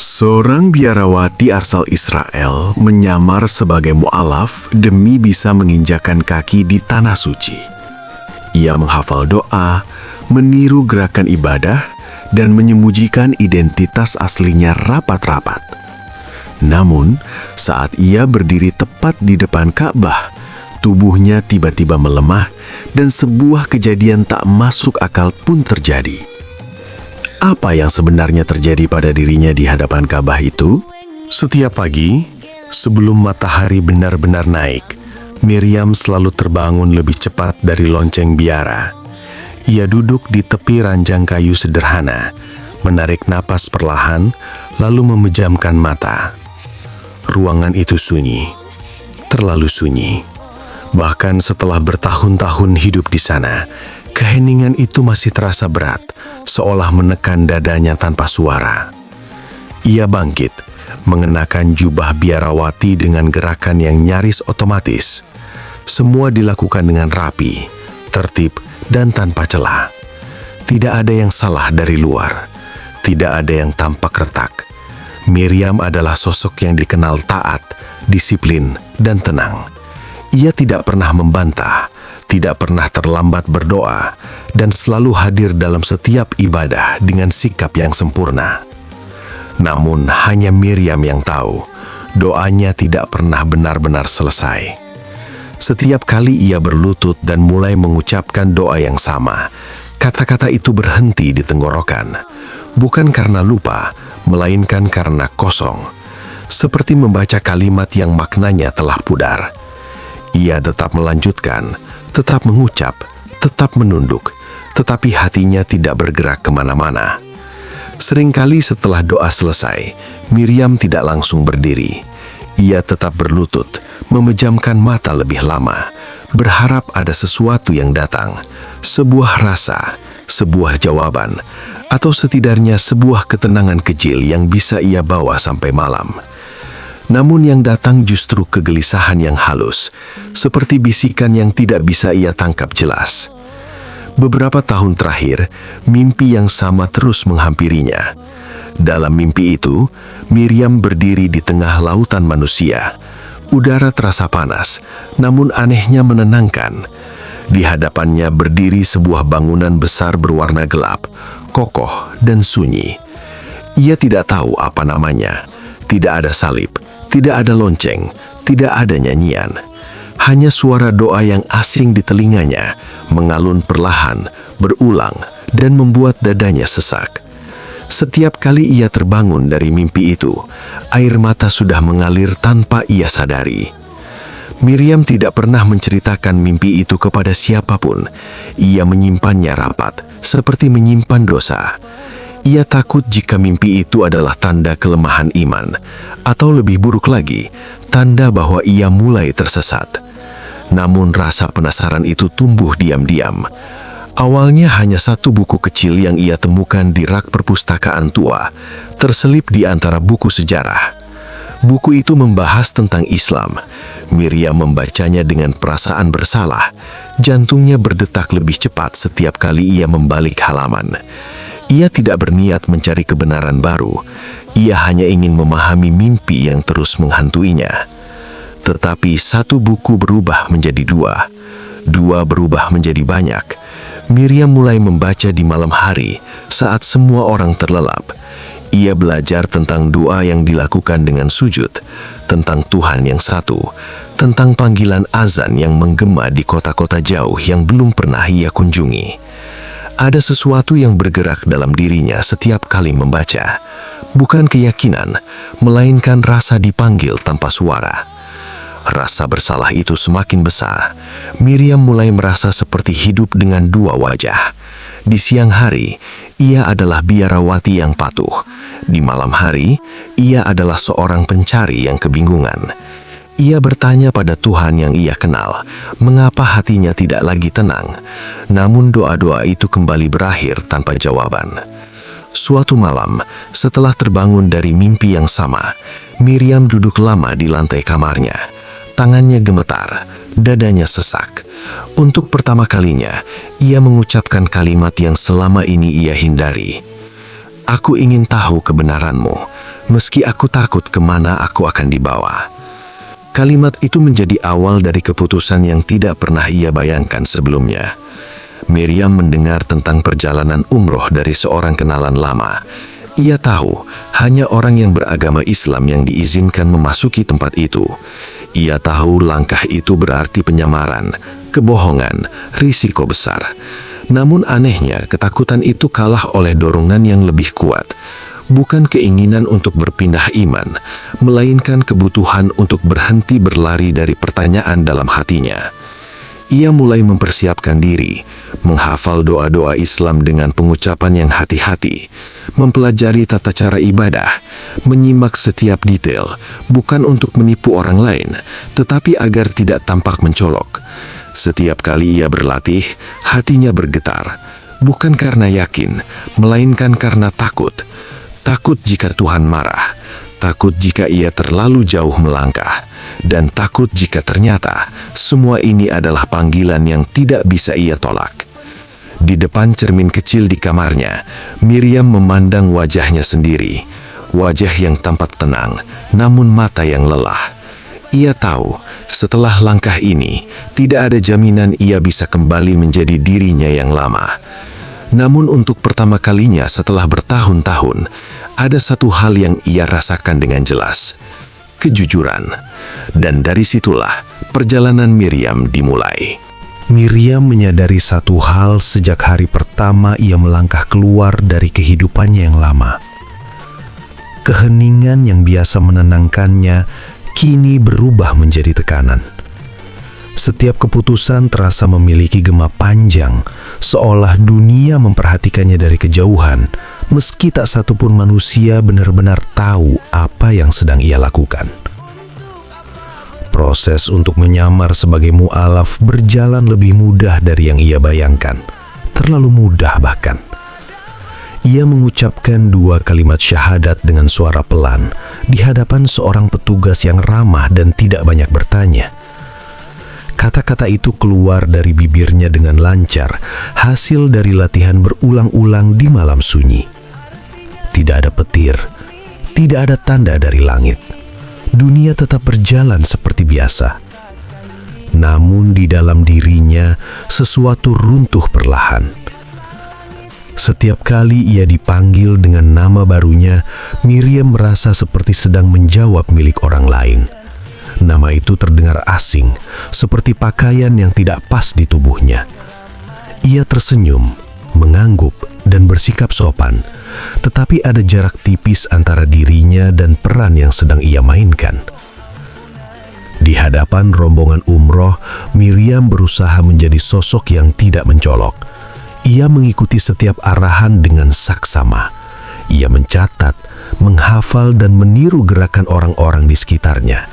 Seorang biarawati asal Israel menyamar sebagai mu'alaf demi bisa menginjakan kaki di tanah suci. Ia menghafal doa, meniru gerakan ibadah, dan menyembunyikan identitas aslinya rapat-rapat. Namun, saat ia berdiri tepat di depan Ka'bah, tubuhnya tiba-tiba melemah dan sebuah kejadian tak masuk akal pun terjadi. Apa yang sebenarnya terjadi pada dirinya di hadapan Ka'bah itu? Setiap pagi, sebelum matahari benar-benar naik, Miriam selalu terbangun lebih cepat dari lonceng biara. Ia duduk di tepi ranjang kayu sederhana, menarik napas perlahan, lalu memejamkan mata. Ruangan itu sunyi, terlalu sunyi. Bahkan setelah bertahun-tahun hidup di sana, keheningan itu masih terasa berat, seolah menekan dadanya tanpa suara. Ia bangkit, mengenakan jubah biarawati dengan gerakan yang nyaris otomatis. Semua dilakukan dengan rapi, tertib, dan tanpa celah. Tidak ada yang salah dari luar, tidak ada yang tampak retak. Miriam adalah sosok yang dikenal taat, disiplin, dan tenang. Ia tidak pernah membantah, tidak pernah terlambat berdoa, dan selalu hadir dalam setiap ibadah dengan sikap yang sempurna. Namun hanya Miriam yang tahu, doanya tidak pernah benar-benar selesai. Setiap kali ia berlutut dan mulai mengucapkan doa yang sama, kata-kata itu berhenti di tenggorokan. Bukan karena lupa, melainkan karena kosong. Seperti membaca kalimat yang maknanya telah pudar. Ia tetap melanjutkan, tetap mengucap, tetap menunduk, tetapi hatinya tidak bergerak kemana-mana. Seringkali setelah doa selesai, Miriam tidak langsung berdiri. Ia tetap berlutut, memejamkan mata lebih lama, berharap ada sesuatu yang datang, sebuah rasa, sebuah jawaban, atau setidaknya sebuah ketenangan kecil yang bisa ia bawa sampai malam. Namun yang datang justru kegelisahan yang halus, seperti bisikan yang tidak bisa ia tangkap jelas. Beberapa tahun terakhir, mimpi yang sama terus menghampirinya. Dalam mimpi itu, Miriam berdiri di tengah lautan manusia. Udara terasa panas, namun anehnya menenangkan. Di hadapannya berdiri sebuah bangunan besar berwarna gelap, kokoh dan sunyi. Ia tidak tahu apa namanya, tidak ada salib, tidak ada lonceng, tidak ada nyanyian. Hanya suara doa yang asing di telinganya, mengalun perlahan, berulang, dan membuat dadanya sesak. Setiap kali ia terbangun dari mimpi itu, air mata sudah mengalir tanpa ia sadari. Miriam tidak pernah menceritakan mimpi itu kepada siapapun. Ia menyimpannya rapat, seperti menyimpan dosa. Ia takut jika mimpi itu adalah tanda kelemahan iman, atau lebih buruk lagi, tanda bahwa ia mulai tersesat. Namun rasa penasaran itu tumbuh diam-diam. Awalnya hanya satu buku kecil yang ia temukan di rak perpustakaan tua, terselip di antara buku sejarah. Buku itu membahas tentang Islam. Miriam membacanya dengan perasaan bersalah. Jantungnya berdetak lebih cepat setiap kali ia membalik halaman. Ia tidak berniat mencari kebenaran baru. Ia hanya ingin memahami mimpi yang terus menghantuinya. Tetapi satu buku berubah menjadi dua. Dua berubah menjadi banyak. Miriam mulai membaca di malam hari saat semua orang terlelap. Ia belajar tentang doa yang dilakukan dengan sujud, tentang Tuhan yang satu, tentang panggilan azan yang menggema di kota-kota jauh yang belum pernah ia kunjungi. Ada sesuatu yang bergerak dalam dirinya setiap kali membaca. Bukan keyakinan, melainkan rasa dipanggil tanpa suara. Rasa bersalah itu semakin besar. Miriam mulai merasa seperti hidup dengan dua wajah. Di siang hari, ia adalah biarawati yang patuh. Di malam hari, ia adalah seorang pencari yang kebingungan. Ia bertanya pada Tuhan yang ia kenal, mengapa hatinya tidak lagi tenang. Namun doa-doa itu kembali berakhir tanpa jawaban. Suatu malam, setelah terbangun dari mimpi yang sama, Miriam duduk lama di lantai kamarnya. Tangannya gemetar, dadanya sesak. Untuk pertama kalinya, ia mengucapkan kalimat yang selama ini ia hindari. "Aku ingin tahu kebenaranmu." meski aku takut kemana aku akan dibawa." Kalimat itu menjadi awal dari keputusan yang tidak pernah ia bayangkan sebelumnya. Miriam mendengar tentang perjalanan umroh dari seorang kenalan lama. Ia tahu hanya orang yang beragama Islam yang diizinkan memasuki tempat itu. Ia tahu langkah itu berarti penyamaran, kebohongan, risiko besar. Namun anehnya, ketakutan itu kalah oleh dorongan yang lebih kuat. Bukan keinginan untuk berpindah iman, melainkan kebutuhan untuk berhenti berlari dari pertanyaan dalam hatinya. Ia mulai mempersiapkan diri, menghafal doa-doa Islam dengan pengucapan yang hati-hati, mempelajari tata cara ibadah, menyimak setiap detail, bukan untuk menipu orang lain, tetapi agar tidak tampak mencolok. Setiap kali ia berlatih, hatinya bergetar, bukan karena yakin, melainkan karena takut. Takut jika Tuhan marah, takut jika ia terlalu jauh melangkah, dan takut jika ternyata semua ini adalah panggilan yang tidak bisa ia tolak. Di depan cermin kecil di kamarnya, Miriam memandang wajahnya sendiri, wajah yang tampak tenang, namun mata yang lelah. Ia tahu, setelah langkah ini, tidak ada jaminan ia bisa kembali menjadi dirinya yang lama. Namun untuk pertama kalinya setelah bertahun-tahun, ada satu hal yang ia rasakan dengan jelas: kejujuran. Dan dari situlah perjalanan Miriam dimulai. Miriam menyadari satu hal sejak hari pertama ia melangkah keluar dari kehidupannya yang lama. Keheningan yang biasa menenangkannya kini berubah menjadi tekanan. Setiap keputusan terasa memiliki gema panjang, seolah dunia memperhatikannya dari kejauhan, meski tak satupun manusia benar-benar tahu apa yang sedang ia lakukan. Proses untuk menyamar sebagai mu'alaf berjalan lebih mudah dari yang ia bayangkan, terlalu mudah bahkan. Ia mengucapkan 2 kalimat syahadat dengan suara pelan di hadapan seorang petugas yang ramah dan tidak banyak bertanya. Kata-kata itu keluar dari bibirnya dengan lancar, hasil dari latihan berulang-ulang di malam sunyi. Tidak ada petir, tidak ada tanda dari langit. Dunia tetap berjalan seperti biasa. Namun di dalam dirinya, sesuatu runtuh perlahan. Setiap kali ia dipanggil dengan nama barunya, Miriam merasa seperti sedang menjawab milik orang lain. Nama itu terdengar asing, seperti pakaian yang tidak pas di tubuhnya. Ia tersenyum, mengangguk, dan bersikap sopan, tetapi ada jarak tipis antara dirinya dan peran yang sedang ia mainkan. Di hadapan rombongan umroh, Miriam berusaha menjadi sosok yang tidak mencolok. Ia mengikuti setiap arahan dengan saksama. Ia mencatat, menghafal, dan meniru gerakan orang-orang di sekitarnya.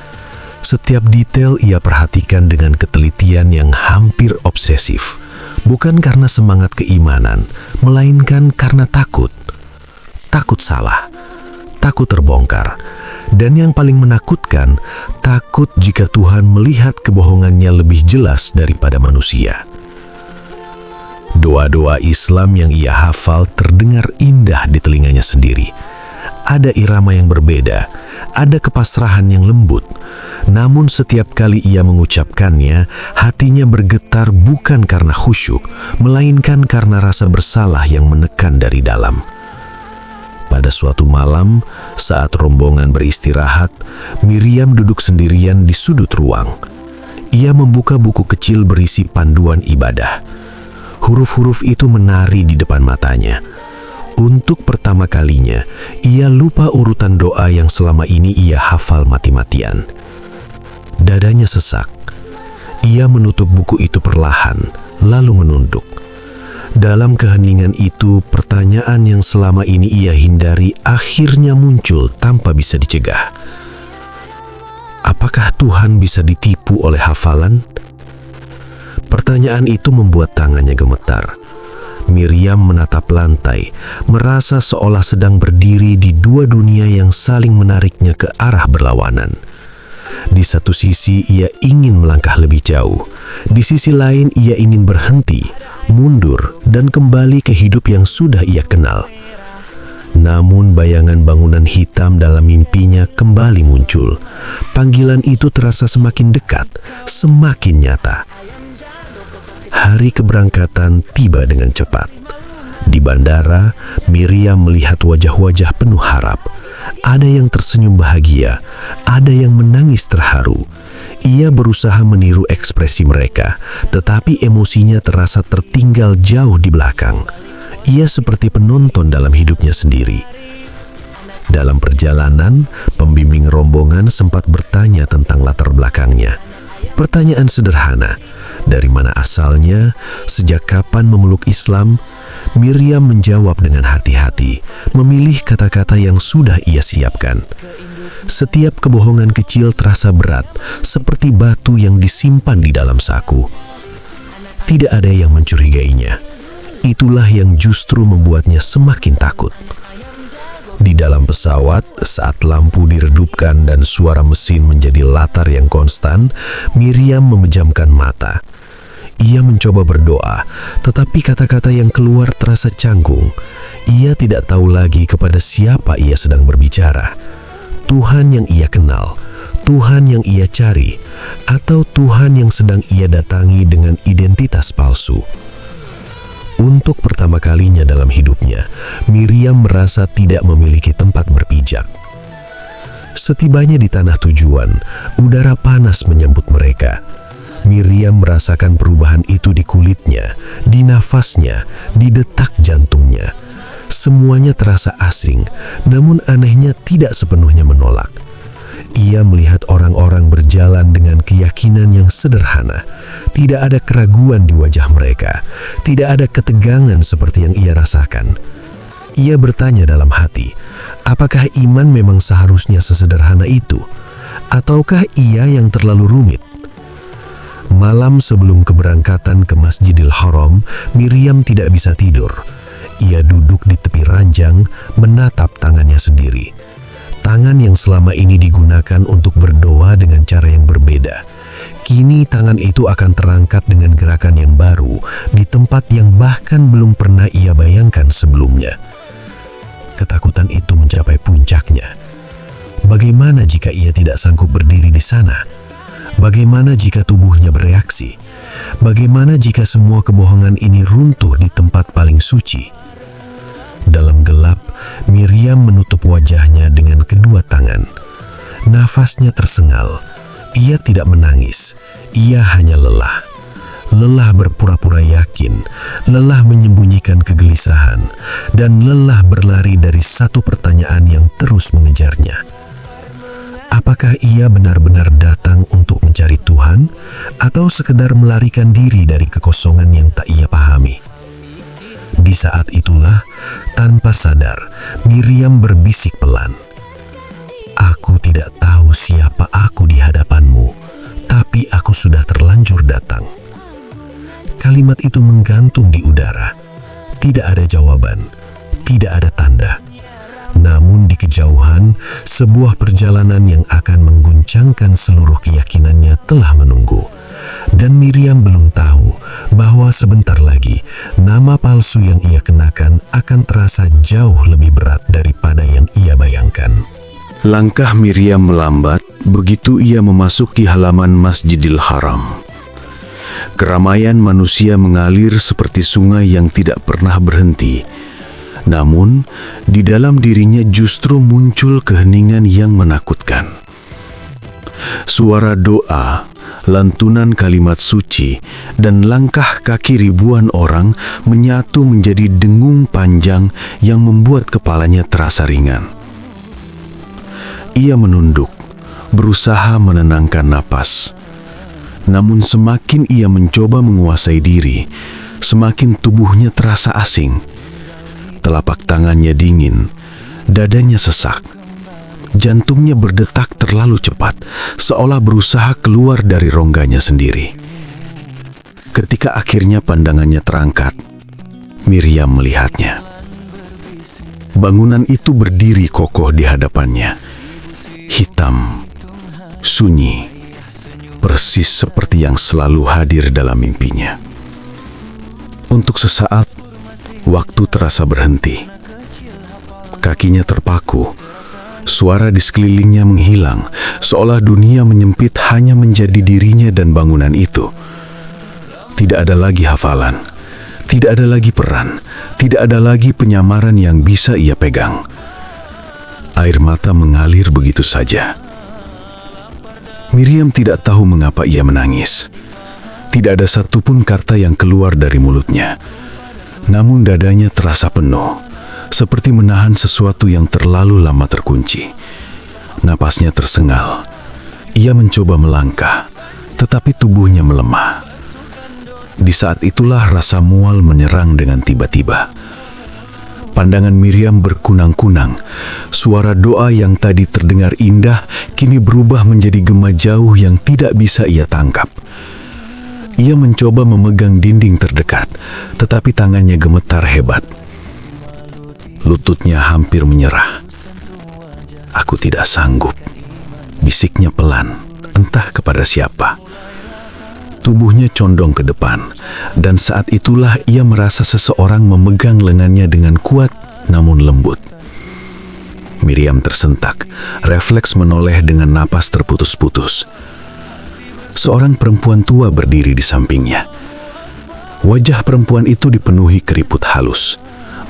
Setiap detail ia perhatikan dengan ketelitian yang hampir obsesif, bukan karena semangat keimanan, melainkan karena takut. Takut salah, takut terbongkar, dan yang paling menakutkan, takut jika Tuhan melihat kebohongannya lebih jelas daripada manusia. Doa-doa Islam yang ia hafal terdengar indah di telinganya sendiri. Ada irama yang berbeda, ada kepasrahan yang lembut. Namun setiap kali ia mengucapkannya, hatinya bergetar bukan karena khusyuk, melainkan karena rasa bersalah yang menekan dari dalam. Pada suatu malam, saat rombongan beristirahat, Miriam duduk sendirian di sudut ruang. Ia membuka buku kecil berisi panduan ibadah. Huruf-huruf itu menari di depan matanya. Untuk pertama kalinya, ia lupa urutan doa yang selama ini ia hafal mati-matian. Dadanya sesak. Ia menutup buku itu perlahan, lalu menunduk. Dalam keheningan itu, pertanyaan yang selama ini ia hindari akhirnya muncul tanpa bisa dicegah. Apakah Tuhan bisa ditipu oleh hafalan? Pertanyaan itu membuat tangannya gemetar. Miriam menatap lantai, merasa seolah sedang berdiri di 2 dunia yang saling menariknya ke arah berlawanan. Di satu sisi ia ingin melangkah lebih jauh, di sisi lain ia ingin berhenti, mundur, dan kembali ke hidup yang sudah ia kenal. Namun bayangan bangunan hitam dalam mimpinya kembali muncul. Panggilan itu terasa semakin dekat, semakin nyata. Hari keberangkatan tiba dengan cepat. Di bandara, Miriam melihat wajah-wajah penuh harap. Ada yang tersenyum bahagia, ada yang menangis terharu. Ia berusaha meniru ekspresi mereka, tetapi emosinya terasa tertinggal jauh di belakang. Ia seperti penonton dalam hidupnya sendiri. Dalam perjalanan, pembimbing rombongan sempat bertanya tentang latar belakangnya. Pertanyaan sederhana, dari mana asalnya, sejak kapan memeluk Islam? Miriam menjawab dengan hati-hati, memilih kata-kata yang sudah ia siapkan. Setiap kebohongan kecil terasa berat, seperti batu yang disimpan di dalam saku. Tidak ada yang mencurigainya. Itulah yang justru membuatnya semakin takut. Di dalam pesawat, saat lampu diredupkan dan suara mesin menjadi latar yang konstan, Miriam memejamkan mata. Ia mencoba berdoa, tetapi kata-kata yang keluar terasa canggung. Ia tidak tahu lagi kepada siapa ia sedang berbicara. Tuhan yang ia kenal, Tuhan yang ia cari, atau Tuhan yang sedang ia datangi dengan identitas palsu. Untuk pertama kalinya dalam hidupnya, Miriam merasa tidak memiliki tempat berpijak. Setibanya di tanah tujuan, udara panas menyambut mereka. Miriam merasakan perubahan itu di kulitnya, di nafasnya, di detak jantungnya. Semuanya terasa asing, namun anehnya tidak sepenuhnya menolak. Ia melihat orang-orang berjalan dengan keyakinan yang sederhana. Tidak ada keraguan di wajah mereka. Tidak ada ketegangan seperti yang ia rasakan. Ia bertanya dalam hati, apakah iman memang seharusnya sesederhana itu? Ataukah ia yang terlalu rumit? Malam sebelum keberangkatan ke Masjidil Haram, Miriam tidak bisa tidur. Ia duduk di tepi ranjang, menatap tangannya sendiri. Tangan yang selama ini digunakan untuk berdoa dengan cara yang berbeda. Kini tangan itu akan terangkat dengan gerakan yang baru di tempat yang bahkan belum pernah ia bayangkan sebelumnya. Ketakutan itu mencapai puncaknya. Bagaimana jika ia tidak sanggup berdiri di sana? Bagaimana jika tubuhnya bereaksi? Bagaimana jika semua kebohongan ini runtuh di tempat paling suci? Dalam gelap, Miriam menutup wajahnya dengan kedua tangan. Nafasnya tersengal. Ia tidak menangis. Ia hanya lelah. Lelah berpura-pura yakin, lelah menyembunyikan kegelisahan, dan lelah berlari dari satu pertanyaan yang terus mengejarnya. Apakah ia benar-benar datang untuk mencari Tuhan, atau sekedar melarikan diri dari kekosongan yang tak ia pahami? Di saat itulah, tanpa sadar, Miriam berbisik pelan. Aku tidak tahu siapa aku di hadapanmu, tapi aku sudah terlanjur datang. Kalimat itu menggantung di udara. Tidak ada jawaban, tidak ada tanda. Namun di kejauhan, sebuah perjalanan yang akan mengguncangkan seluruh keyakinannya telah menunggu. Dan Miriam belum tahu bahwa sebentar lagi nama palsu yang ia kenakan akan terasa jauh lebih berat daripada yang ia bayangkan. Langkah Miriam melambat begitu ia memasuki halaman Masjidil Haram. Keramaian manusia mengalir seperti sungai yang tidak pernah berhenti. Namun, di dalam dirinya justru muncul keheningan yang menakutkan. Suara doa, lantunan kalimat suci, dan langkah kaki ribuan orang menyatu menjadi dengung panjang yang membuat kepalanya terasa ringan. Ia menunduk, berusaha menenangkan napas. Namun semakin ia mencoba menguasai diri, semakin tubuhnya terasa asing. Telapak tangannya dingin, dadanya sesak. Jantungnya berdetak terlalu cepat, seolah berusaha keluar dari rongganya sendiri. Ketika akhirnya pandangannya terangkat, Miriam melihatnya. Bangunan itu berdiri kokoh di hadapannya. Hitam, sunyi, persis seperti yang selalu hadir dalam mimpinya. Untuk sesaat, waktu terasa berhenti. kakinya terpaku. Suara di sekelilingnya menghilang, seolah dunia menyempit hanya menjadi dirinya dan bangunan itu. Tidak ada lagi hafalan, tidak ada lagi peran, tidak ada lagi penyamaran yang bisa ia pegang. Air mata mengalir begitu saja. Miriam tidak tahu mengapa ia menangis. Tidak ada satupun kata yang keluar dari mulutnya. Namun dadanya terasa penuh, seperti menahan sesuatu yang terlalu lama terkunci. Napasnya tersengal. Ia mencoba melangkah, tetapi tubuhnya melemah. Di saat itulah rasa mual menyerang dengan tiba-tiba. Pandangan Miriam berkunang-kunang. Suara doa yang tadi terdengar indah kini berubah menjadi gema jauh yang tidak bisa ia tangkap. Ia mencoba memegang dinding terdekat, tetapi tangannya gemetar hebat. Lututnya hampir menyerah. "Aku tidak sanggup," bisiknya pelan, entah kepada siapa. Tubuhnya condong ke depan, dan saat itulah ia merasa seseorang memegang lengannya dengan kuat namun lembut. Miriam tersentak, refleks menoleh dengan napas terputus-putus. Seorang perempuan tua berdiri di sampingnya. Wajah perempuan itu dipenuhi keriput halus.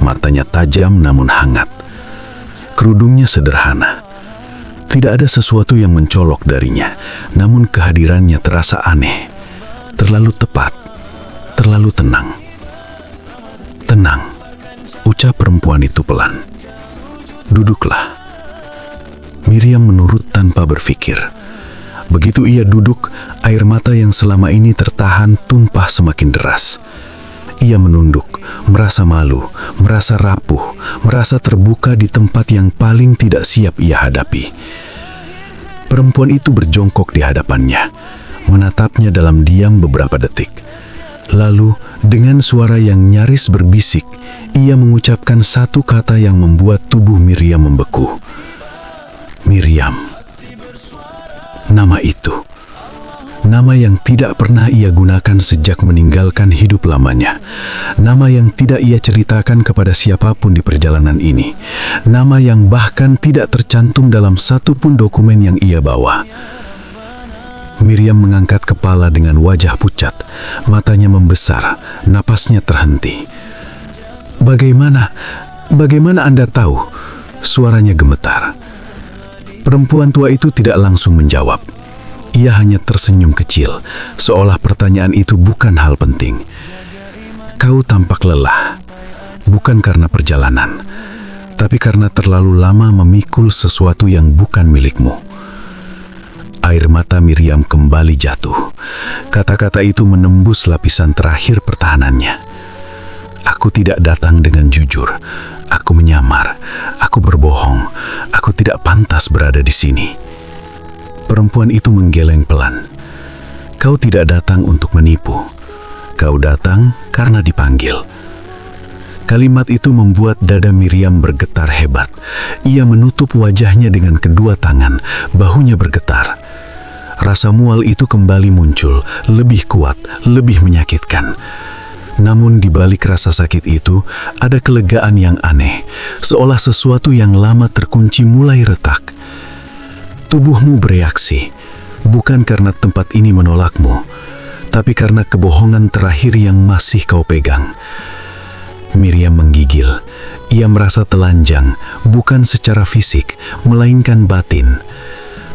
Matanya tajam namun hangat. Kerudungnya sederhana. Tidak ada sesuatu yang mencolok darinya, namun kehadirannya terasa aneh. Terlalu tepat, terlalu tenang. "Tenang," ucap perempuan itu pelan. "Duduklah." Miriam menurut tanpa berpikir. Begitu ia duduk, air mata yang selama ini tertahan tumpah semakin deras. Ia menunduk, merasa malu, merasa rapuh, merasa terbuka di tempat yang paling tidak siap ia hadapi. Perempuan itu berjongkok di hadapannya, menatapnya dalam diam beberapa detik. Lalu, dengan suara yang nyaris berbisik, ia mengucapkan satu kata yang membuat tubuh Miriam membeku. "Miriam." Nama itu. Nama yang tidak pernah ia gunakan sejak meninggalkan hidup lamanya. Nama yang tidak ia ceritakan kepada siapapun di perjalanan ini. Nama yang bahkan tidak tercantum dalam satupun dokumen yang ia bawa. Miriam mengangkat kepala dengan wajah pucat. Matanya membesar, napasnya terhenti. Bagaimana Anda tahu?" Suaranya gemetar. Perempuan tua itu tidak langsung menjawab. Ia hanya tersenyum kecil, seolah pertanyaan itu bukan hal penting. "Kau tampak lelah, bukan karena perjalanan, tapi karena terlalu lama memikul sesuatu yang bukan milikmu." Air mata Miriam kembali jatuh. Kata-kata itu menembus lapisan terakhir pertahanannya. "Aku tidak datang dengan jujur. Aku menyamar. Aku berbohong. Aku tidak pantas berada di sini." Perempuan itu menggeleng pelan. "Kau tidak datang untuk menipu. Kau datang karena dipanggil." Kalimat itu membuat dada Miriam bergetar hebat. Ia menutup wajahnya dengan kedua tangan, bahunya bergetar. Rasa mual itu kembali muncul, lebih kuat, lebih menyakitkan. Namun di balik rasa sakit itu, ada kelegaan yang aneh, seolah sesuatu yang lama terkunci mulai retak. Tubuhmu bereaksi, bukan karena tempat ini menolakmu, tapi karena kebohongan terakhir yang masih kau pegang. Miriam menggigil. Ia merasa telanjang, bukan secara fisik, melainkan batin.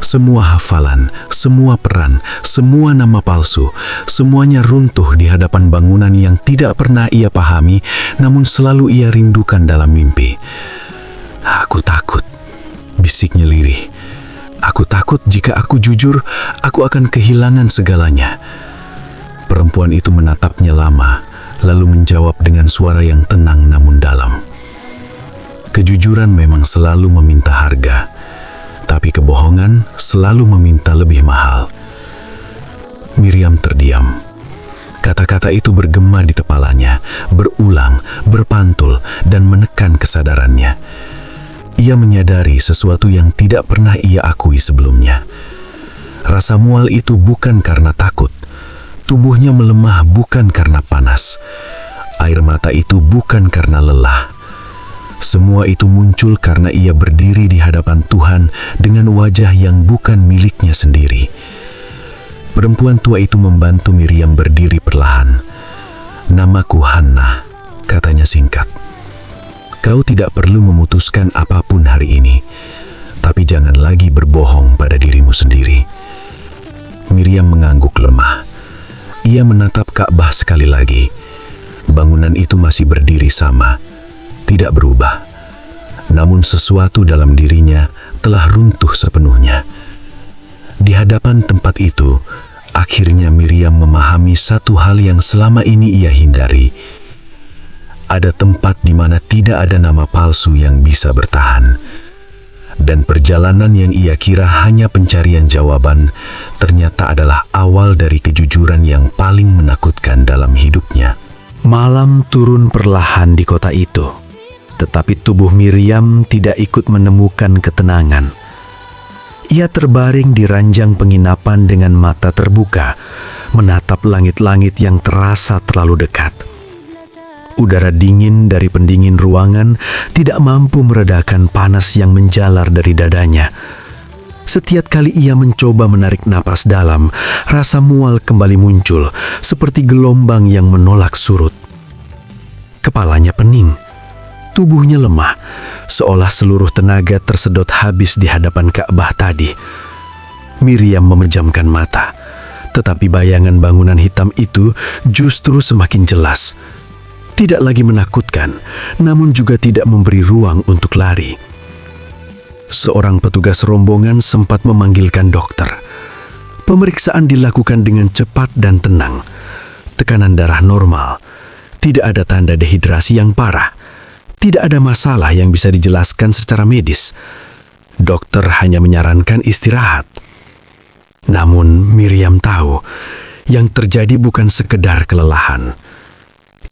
Semua hafalan, semua peran, semua nama palsu, semuanya runtuh di hadapan bangunan yang tidak pernah ia pahami, namun selalu ia rindukan dalam mimpi. "Aku takut," bisiknya lirih. "Aku takut jika aku jujur, aku akan kehilangan segalanya." Perempuan itu menatapnya lama, lalu menjawab dengan suara yang tenang namun dalam. "Kejujuran memang selalu meminta harga, tapi kebohongan selalu meminta lebih mahal." Miriam terdiam. Kata-kata itu bergema di kepalanya, berulang, berpantul, dan menekan kesadarannya. Ia menyadari sesuatu yang tidak pernah ia akui sebelumnya. Rasa mual itu bukan karena takut. Tubuhnya melemah bukan karena panas. Air mata itu bukan karena lelah. Semua itu muncul karena ia berdiri di hadapan Tuhan dengan wajah yang bukan miliknya sendiri. Perempuan tua itu membantu Miriam berdiri perlahan. "Namaku Hannah," katanya singkat. "Kau tidak perlu memutuskan apapun hari ini, tapi jangan lagi berbohong pada dirimu sendiri." Miriam mengangguk lemah. Ia menatap Ka'bah sekali lagi. Bangunan itu masih berdiri sama, tidak berubah. Namun sesuatu dalam dirinya telah runtuh sepenuhnya. Di hadapan tempat itu, akhirnya Miriam memahami satu hal yang selama ini ia hindari. Ada tempat di mana tidak ada nama palsu yang bisa bertahan. Dan perjalanan yang ia kira hanya pencarian jawaban, ternyata adalah awal dari kejujuran yang paling menakutkan dalam hidupnya. Malam turun perlahan di kota itu, tetapi tubuh Miriam tidak ikut menemukan ketenangan. Ia terbaring di ranjang penginapan dengan mata terbuka, menatap langit-langit yang terasa terlalu dekat. Udara dingin dari pendingin ruangan tidak mampu meredakan panas yang menjalar dari dadanya. Setiap kali ia mencoba menarik napas dalam, rasa mual kembali muncul, seperti gelombang yang menolak surut. Kepalanya pening, tubuhnya lemah, seolah seluruh tenaga tersedot habis di hadapan Ka'bah tadi. Miriam memejamkan mata, tetapi bayangan bangunan hitam itu justru semakin jelas. Tidak lagi menakutkan, namun juga tidak memberi ruang untuk lari. Seorang petugas rombongan sempat memanggilkan dokter. Pemeriksaan dilakukan dengan cepat dan tenang. Tekanan darah normal, tidak ada tanda dehidrasi yang parah. Tidak ada masalah yang bisa dijelaskan secara medis. Dokter hanya menyarankan istirahat. Namun Miriam tahu, yang terjadi bukan sekedar kelelahan.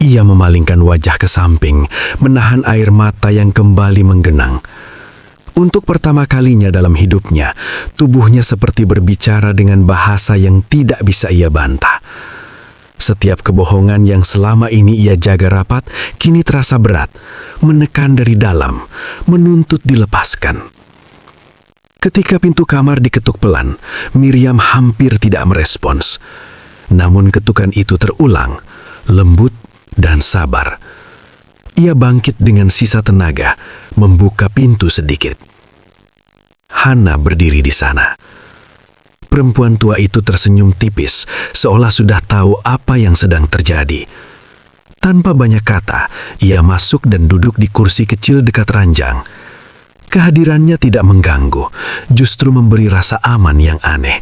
Ia memalingkan wajah ke samping, menahan air mata yang kembali menggenang. Untuk pertama kalinya dalam hidupnya, tubuhnya seperti berbicara dengan bahasa yang tidak bisa ia bantah. Setiap kebohongan yang selama ini ia jaga rapat, kini terasa berat, menekan dari dalam, menuntut dilepaskan. Ketika pintu kamar diketuk pelan, Miriam hampir tidak merespons. Namun ketukan itu terulang, lembut dan sabar. Ia bangkit dengan sisa tenaga, membuka pintu sedikit. Hannah berdiri di sana. Perempuan tua itu tersenyum tipis, seolah sudah tahu apa yang sedang terjadi. Tanpa banyak kata, ia masuk dan duduk di kursi kecil dekat ranjang. Kehadirannya tidak mengganggu, justru memberi rasa aman yang aneh.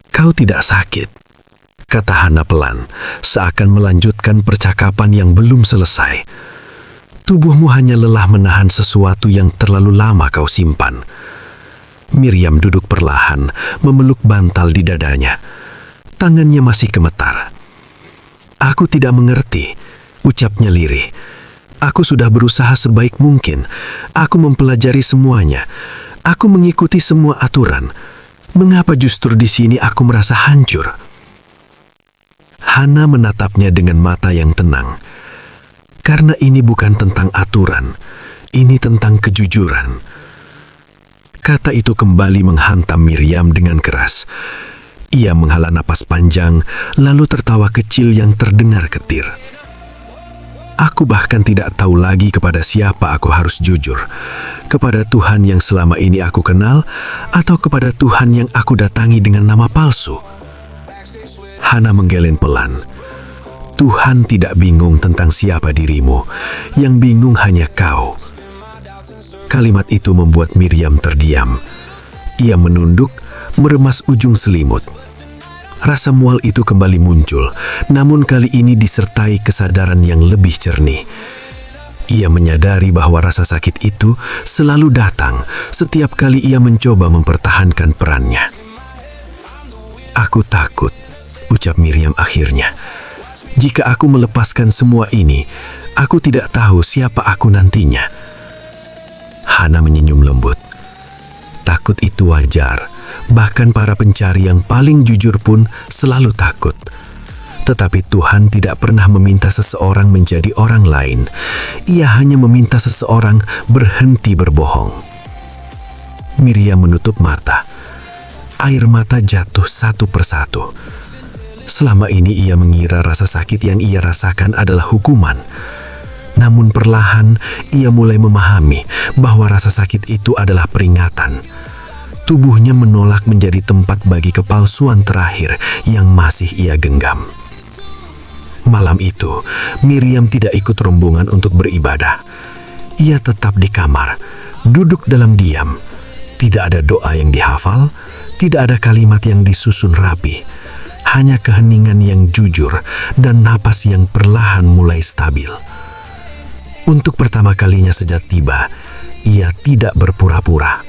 "Kau tidak sakit," kata Hannah pelan, seakan melanjutkan percakapan yang belum selesai. "Tubuhmu hanya lelah menahan sesuatu yang terlalu lama kau simpan." Miriam duduk perlahan, memeluk bantal di dadanya. Tangannya masih gemetar. "Aku tidak mengerti," ucapnya lirih. "Aku sudah berusaha sebaik mungkin. Aku mempelajari semuanya. Aku mengikuti semua aturan. Mengapa justru di sini aku merasa hancur?" Hannah menatapnya dengan mata yang tenang. "Karena ini bukan tentang aturan, ini tentang kejujuran." Kata itu kembali menghantam Miriam dengan keras. Ia menghela napas panjang, lalu tertawa kecil yang terdengar getir. "Aku bahkan tidak tahu lagi kepada siapa aku harus jujur. Kepada Tuhan yang selama ini aku kenal, atau kepada Tuhan yang aku datangi dengan nama palsu?" Hannah menggeleng pelan. "Tuhan tidak bingung tentang siapa dirimu, yang bingung hanya kau." Kalimat itu membuat Miriam terdiam. Ia menunduk, meremas ujung selimut. Rasa mual itu kembali muncul, namun kali ini disertai kesadaran yang lebih jernih. Ia menyadari bahwa rasa sakit itu selalu datang setiap kali ia mencoba mempertahankan perannya. "Aku takut," ucap Miriam akhirnya. "Jika aku melepaskan semua ini, aku tidak tahu siapa aku nantinya." Hannah menyenyum lembut. Takut itu wajar, bahkan para pencari yang paling jujur pun selalu takut. Tetapi Tuhan tidak pernah meminta seseorang menjadi orang lain. Ia hanya meminta seseorang berhenti berbohong. Miriam menutup mata. Air mata jatuh satu persatu. Selama ini ia mengira rasa sakit yang ia rasakan adalah hukuman. Namun perlahan ia mulai memahami bahwa rasa sakit itu adalah peringatan. Tubuhnya menolak menjadi tempat bagi kepalsuan terakhir yang masih ia genggam. Malam itu, Miriam tidak ikut rombongan untuk beribadah. Ia tetap di kamar, duduk dalam diam. Tidak ada doa yang dihafal, tidak ada kalimat yang disusun rapi. Hanya keheningan yang jujur dan napas yang perlahan mulai stabil. Untuk pertama kalinya sejak tiba, ia tidak berpura-pura.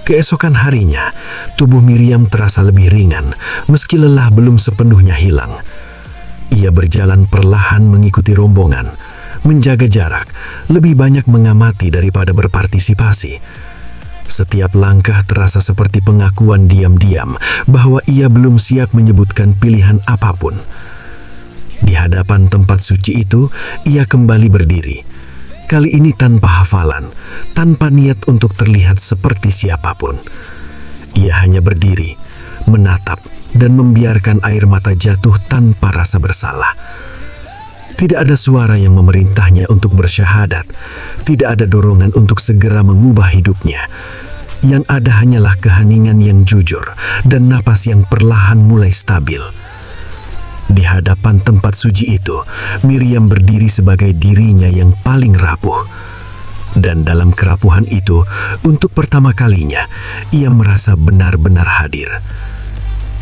Keesokan harinya, tubuh Miriam terasa lebih ringan, meski lelah belum sepenuhnya hilang. Ia berjalan perlahan mengikuti rombongan, menjaga jarak, lebih banyak mengamati daripada berpartisipasi. Setiap langkah terasa seperti pengakuan diam-diam bahwa ia belum siap menyebutkan pilihan apapun. Di hadapan tempat suci itu, ia kembali berdiri. Kali ini tanpa hafalan, tanpa niat untuk terlihat seperti siapapun. Ia hanya berdiri, menatap, dan membiarkan air mata jatuh tanpa rasa bersalah. Tidak ada suara yang memerintahnya untuk bersyahadat. Tidak ada dorongan untuk segera mengubah hidupnya. Yang ada hanyalah keheningan yang jujur dan napas yang perlahan mulai stabil. Di hadapan tempat suci itu, Miriam berdiri sebagai dirinya yang paling rapuh. Dan dalam kerapuhan itu, untuk pertama kalinya, ia merasa benar-benar hadir.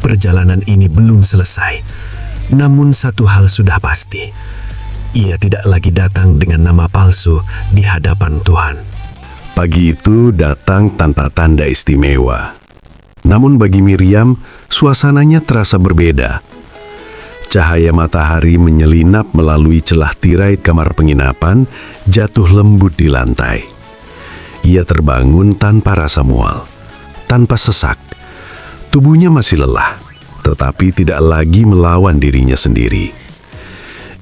Perjalanan ini belum selesai, namun satu hal sudah pasti. Ia tidak lagi datang dengan nama palsu di hadapan Tuhan. Pagi itu datang tanpa tanda istimewa. Namun bagi Miriam, suasananya terasa berbeda. Cahaya matahari menyelinap melalui celah tirai kamar penginapan, jatuh lembut di lantai. Ia terbangun tanpa rasa mual, tanpa sesak. Tubuhnya masih lelah, tetapi tidak lagi melawan dirinya sendiri.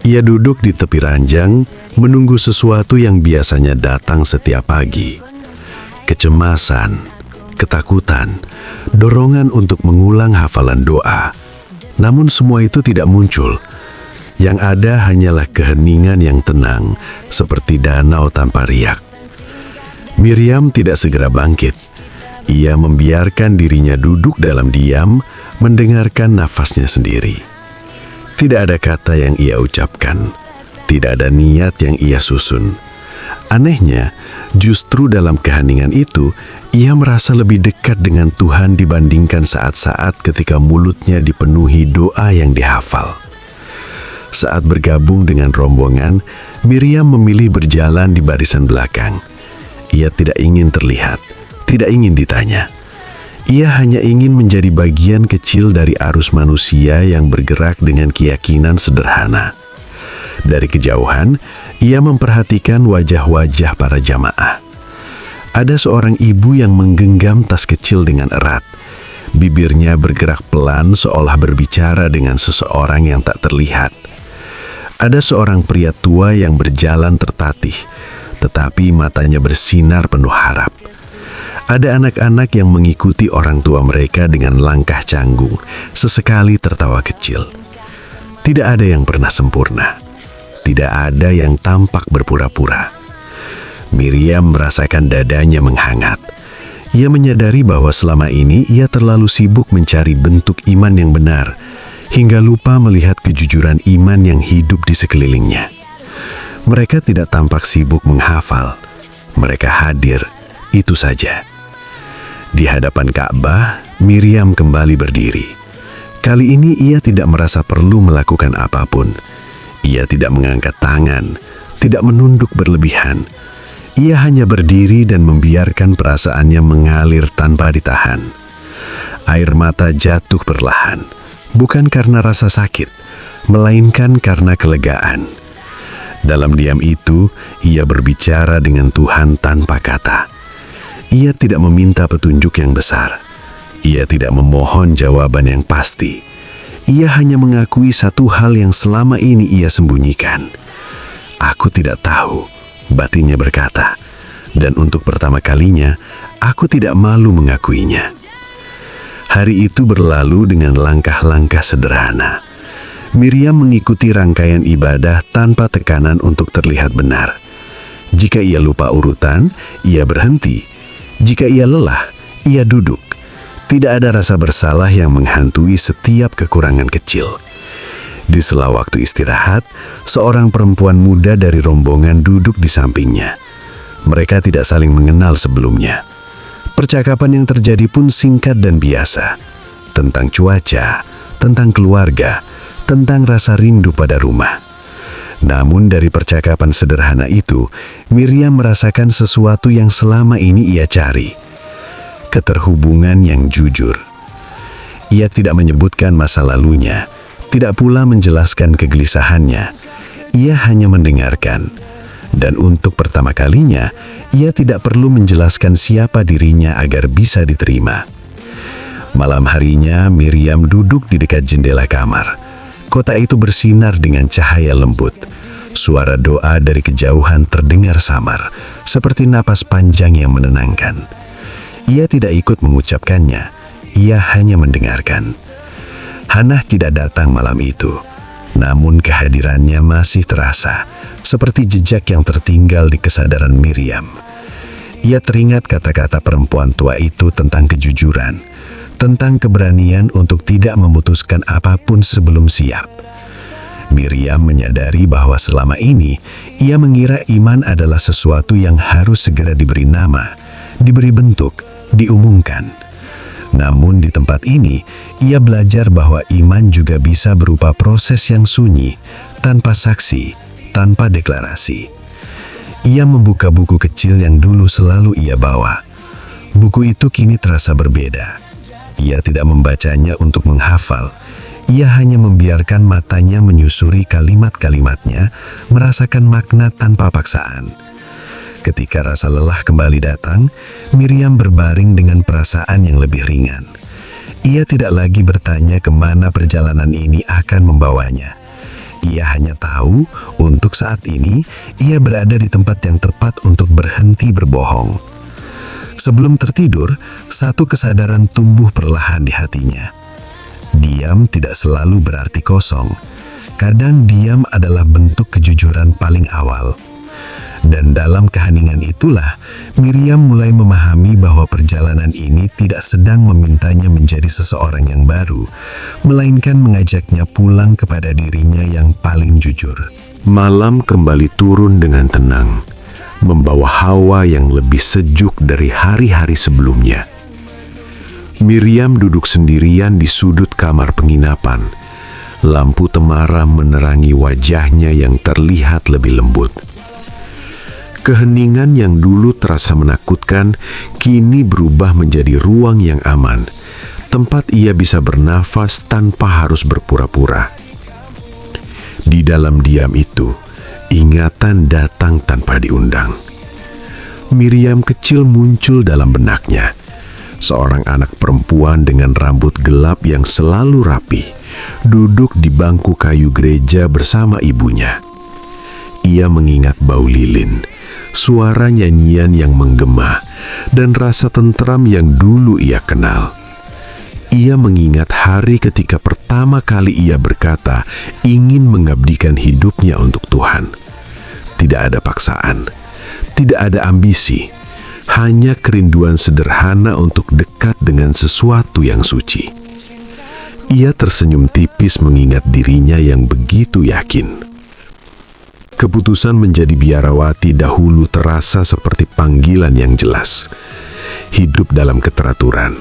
Ia duduk di tepi ranjang, menunggu sesuatu yang biasanya datang setiap pagi. Kecemasan, ketakutan, dorongan untuk mengulang hafalan doa. Namun semua itu tidak muncul. Yang ada hanyalah keheningan yang tenang, seperti danau tanpa riak. Miriam tidak segera bangkit. Ia membiarkan dirinya duduk dalam diam, mendengarkan nafasnya sendiri. Tidak ada kata yang ia ucapkan, tidak ada niat yang ia susun. Anehnya, justru dalam keheningan itu, ia merasa lebih dekat dengan Tuhan dibandingkan saat-saat ketika mulutnya dipenuhi doa yang dihafal. Saat bergabung dengan rombongan, Miriam memilih berjalan di barisan belakang. Ia tidak ingin terlihat, tidak ingin ditanya. Ia hanya ingin menjadi bagian kecil dari arus manusia yang bergerak dengan keyakinan sederhana. Dari kejauhan, ia memperhatikan wajah-wajah para jamaah. Ada seorang ibu yang menggenggam tas kecil dengan erat. Bibirnya bergerak pelan seolah berbicara dengan seseorang yang tak terlihat. Ada seorang pria tua yang berjalan tertatih, tetapi matanya bersinar penuh harap. Ada anak-anak yang mengikuti orang tua mereka dengan langkah canggung, sesekali tertawa kecil. Tidak ada yang pernah sempurna. Tidak ada yang tampak berpura-pura. Miriam merasakan dadanya menghangat. Ia menyadari bahwa selama ini ia terlalu sibuk mencari bentuk iman yang benar, hingga lupa melihat kejujuran iman yang hidup di sekelilingnya. Mereka tidak tampak sibuk menghafal. Mereka hadir, itu saja. Di hadapan Ka'bah, Miriam kembali berdiri. Kali ini ia tidak merasa perlu melakukan apapun. Ia tidak mengangkat tangan, tidak menunduk berlebihan. Ia hanya berdiri dan membiarkan perasaannya mengalir tanpa ditahan. Air mata jatuh perlahan, bukan karena rasa sakit, melainkan karena kelegaan. Dalam diam itu, ia berbicara dengan Tuhan tanpa kata. Ia tidak meminta petunjuk yang besar. Ia tidak memohon jawaban yang pasti. Ia hanya mengakui satu hal yang selama ini ia sembunyikan. "Aku tidak tahu," batinnya berkata. Dan untuk pertama kalinya, aku tidak malu mengakuinya. Hari itu berlalu dengan langkah-langkah sederhana. Miriam mengikuti rangkaian ibadah tanpa tekanan untuk terlihat benar. Jika ia lupa urutan, ia berhenti. Jika ia lelah, ia duduk. Tidak ada rasa bersalah yang menghantui setiap kekurangan kecil. Di sela waktu istirahat, seorang perempuan muda dari rombongan duduk di sampingnya. Mereka tidak saling mengenal sebelumnya. Percakapan yang terjadi pun singkat dan biasa. Tentang cuaca, tentang keluarga, tentang rasa rindu pada rumah. Namun dari percakapan sederhana itu, Miriam merasakan sesuatu yang selama ini ia cari. Keterhubungan yang jujur. Ia tidak menyebutkan masa lalunya, tidak pula menjelaskan kegelisahannya. Ia hanya mendengarkan. Dan untuk pertama kalinya, ia tidak perlu menjelaskan siapa dirinya agar bisa diterima. Malam harinya, Miriam duduk di dekat jendela kamar. Kota itu bersinar dengan cahaya lembut. Suara doa dari kejauhan terdengar samar, seperti napas panjang yang menenangkan. Ia tidak ikut mengucapkannya, ia hanya mendengarkan. Hannah tidak datang malam itu, namun kehadirannya masih terasa, seperti jejak yang tertinggal di kesadaran Miriam. Ia teringat kata-kata perempuan tua itu tentang kejujuran, tentang keberanian untuk tidak memutuskan apapun sebelum siap. Miriam menyadari bahwa selama ini ia mengira iman adalah sesuatu yang harus segera diberi nama, diberi bentuk, diumumkan. Namun di tempat ini, ia belajar bahwa iman juga bisa berupa proses yang sunyi, tanpa saksi, tanpa deklarasi. Ia membuka buku kecil yang dulu selalu ia bawa. Buku itu kini terasa berbeda. Ia tidak membacanya untuk menghafal. Ia hanya membiarkan matanya menyusuri kalimat-kalimatnya, merasakan makna tanpa paksaan. Ketika rasa lelah kembali datang, Miriam berbaring dengan perasaan yang lebih ringan. Ia tidak lagi bertanya kemana perjalanan ini akan membawanya. Ia hanya tahu, untuk saat ini, ia berada di tempat yang tepat untuk berhenti berbohong. Sebelum tertidur, satu kesadaran tumbuh perlahan di hatinya. Diam tidak selalu berarti kosong. Kadang diam adalah bentuk kejujuran paling awal. Dan dalam keheningan itulah, Miriam mulai memahami bahwa perjalanan ini tidak sedang memintanya menjadi seseorang yang baru, melainkan mengajaknya pulang kepada dirinya yang paling jujur. Malam kembali turun dengan tenang, membawa hawa yang lebih sejuk dari hari-hari sebelumnya. Miriam duduk sendirian di sudut kamar penginapan. Lampu temara menerangi wajahnya yang terlihat lebih lembut. Keheningan yang dulu terasa menakutkan, kini berubah menjadi ruang yang aman, tempat ia bisa bernafas tanpa harus berpura-pura. Di dalam diam itu, ingatan datang tanpa diundang. Miriam kecil muncul dalam benaknya. Seorang anak perempuan dengan rambut gelap yang selalu rapi, duduk di bangku kayu gereja bersama ibunya. Ia mengingat bau lilin, suara nyanyian yang menggema, dan rasa tentram yang dulu ia kenal. Ia mengingat hari ketika pertama kali ia berkata ingin mengabdikan hidupnya untuk Tuhan. Tidak ada paksaan, tidak ada ambisi, hanya kerinduan sederhana untuk dekat dengan sesuatu yang suci. Ia tersenyum tipis mengingat dirinya yang begitu yakin. Keputusan menjadi biarawati dahulu terasa seperti panggilan yang jelas. Hidup dalam keteraturan,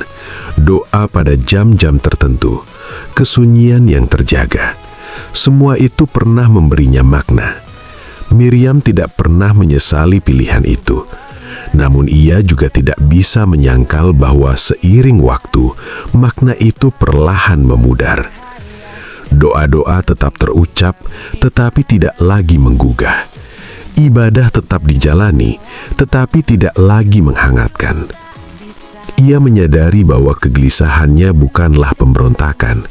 doa pada jam-jam tertentu, kesunyian yang terjaga. Semua itu pernah memberinya makna. Miriam tidak pernah menyesali pilihan itu. Namun ia juga tidak bisa menyangkal bahwa seiring waktu, makna itu perlahan memudar. Doa-doa tetap terucap, tetapi tidak lagi menggugah. Ibadah tetap dijalani, tetapi tidak lagi menghangatkan. Ia menyadari bahwa kegelisahannya bukanlah pemberontakan.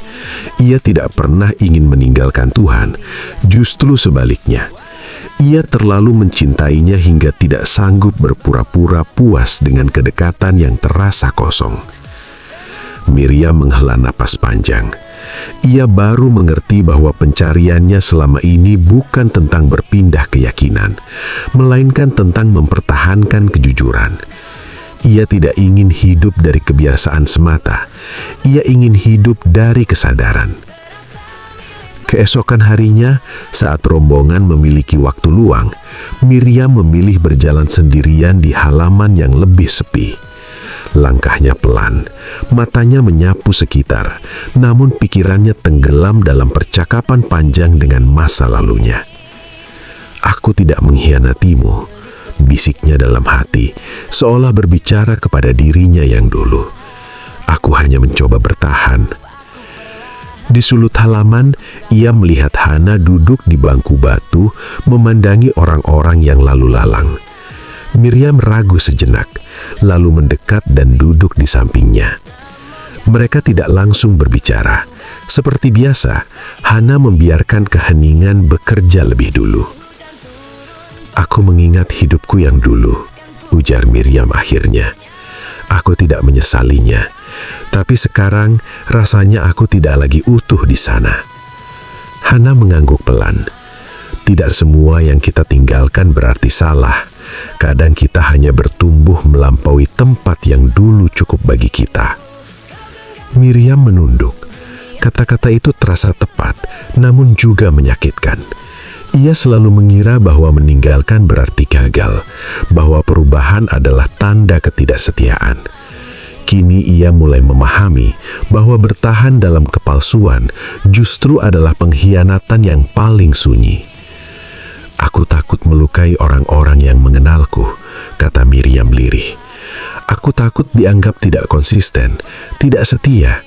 Ia tidak pernah ingin meninggalkan Tuhan, justru sebaliknya. Ia terlalu mencintainya hingga tidak sanggup berpura-pura puas dengan kedekatan yang terasa kosong. Miriam menghela napas panjang. Ia baru mengerti bahwa pencariannya selama ini bukan tentang berpindah keyakinan, melainkan tentang mempertahankan kejujuran. Ia tidak ingin hidup dari kebiasaan semata. Ia ingin hidup dari kesadaran. Keesokan harinya, saat rombongan memiliki waktu luang, Miriam memilih berjalan sendirian di halaman yang lebih sepi. Langkahnya pelan, matanya menyapu sekitar, namun pikirannya tenggelam dalam percakapan panjang dengan masa lalunya. "Aku tidak mengkhianatimu," bisiknya dalam hati, seolah berbicara kepada dirinya yang dulu. "Aku hanya mencoba bertahan." Di sudut halaman, ia melihat Hana duduk di bangku batu, memandangi orang-orang yang lalu lalang. Miriam ragu sejenak, lalu mendekat dan duduk di sampingnya. Mereka tidak langsung berbicara. Seperti biasa, Hana membiarkan keheningan bekerja lebih dulu. "Aku mengingat hidupku yang dulu," ujar Miriam akhirnya. "Aku tidak menyesalinya. Tapi sekarang rasanya aku tidak lagi utuh di sana." Hana mengangguk pelan. "Tidak semua yang kita tinggalkan berarti salah. Kadang kita hanya bertumbuh melampaui tempat yang dulu cukup bagi kita." Miriam menunduk. Kata-kata itu terasa tepat, namun juga menyakitkan. Ia selalu mengira bahwa meninggalkan berarti gagal, bahwa perubahan adalah tanda ketidaksetiaan. Kini ia mulai memahami bahwa bertahan dalam kepalsuan justru adalah pengkhianatan yang paling sunyi. "Aku takut melukai orang-orang yang mengenalku," kata Miriam lirih. "Aku takut dianggap tidak konsisten, tidak setia."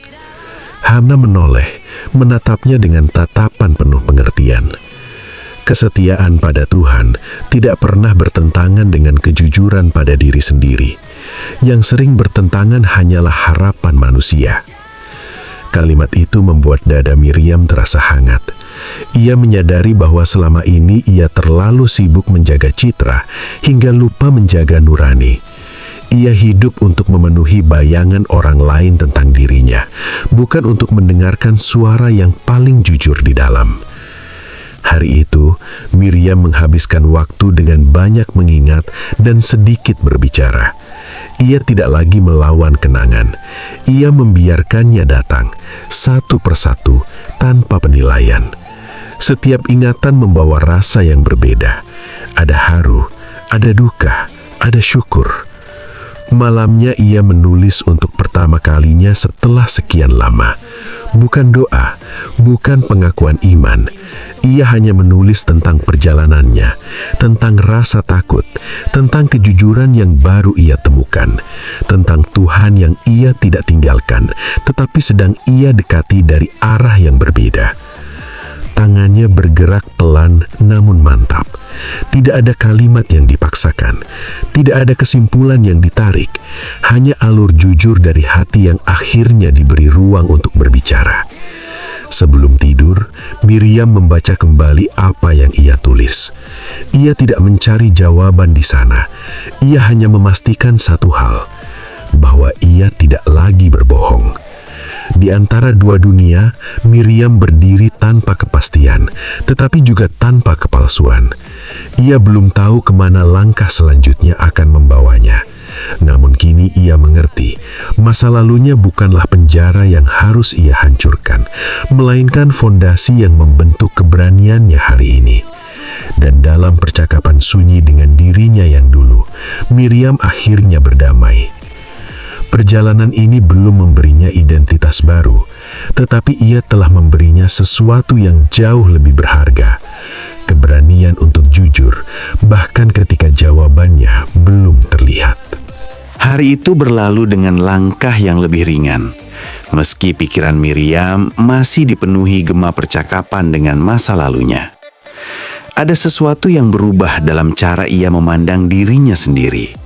Hana menoleh, menatapnya dengan tatapan penuh pengertian. Kesetiaan pada Tuhan tidak pernah bertentangan dengan kejujuran pada diri sendiri. Yang sering bertentangan hanyalah harapan manusia. Kalimat itu membuat dada Miriam terasa hangat. Ia menyadari bahwa selama ini ia terlalu sibuk menjaga citra hingga lupa menjaga nurani. Ia hidup untuk memenuhi bayangan orang lain tentang dirinya, bukan untuk mendengarkan suara yang paling jujur di dalam. Hari itu, Miriam menghabiskan waktu dengan banyak mengingat dan sedikit berbicara. Ia tidak lagi melawan kenangan. Ia membiarkannya datang, satu persatu, tanpa penilaian. Setiap ingatan membawa rasa yang berbeda. Ada haru, ada duka, ada syukur. Malamnya ia menulis untuk pertama kalinya setelah sekian lama. Bukan doa, bukan pengakuan iman. Ia hanya menulis tentang perjalanannya, tentang rasa takut, tentang kejujuran yang baru ia temukan, tentang Tuhan yang ia tidak tinggalkan, tetapi sedang ia dekati dari arah yang berbeda. Tangannya bergerak pelan namun mantap. Tidak ada kalimat yang dipaksakan, tidak ada kesimpulan yang ditarik, hanya alur jujur dari hati yang akhirnya diberi ruang untuk berbicara. Sebelum tidur, Miriam membaca kembali apa yang ia tulis. Ia tidak mencari jawaban di sana. Ia hanya memastikan satu hal, bahwa ia tidak lagi berbohong. Di antara dua dunia, Miriam berdiri tanpa kepastian, tetapi juga tanpa kepalsuan. Ia belum tahu kemana langkah selanjutnya akan membawanya. Namun kini ia mengerti, masa lalunya bukanlah penjara yang harus ia hancurkan, melainkan fondasi yang membentuk keberaniannya hari ini. Dan dalam percakapan sunyi dengan dirinya yang dulu, Miriam akhirnya berdamai. Perjalanan ini belum memberinya identitas baru, tetapi ia telah memberinya sesuatu yang jauh lebih berharga. Keberanian untuk jujur, bahkan ketika jawabannya belum terlihat. Hari itu berlalu dengan langkah yang lebih ringan. Meski pikiran Miriam masih dipenuhi gema percakapan dengan masa lalunya. Ada sesuatu yang berubah dalam cara ia memandang dirinya sendiri.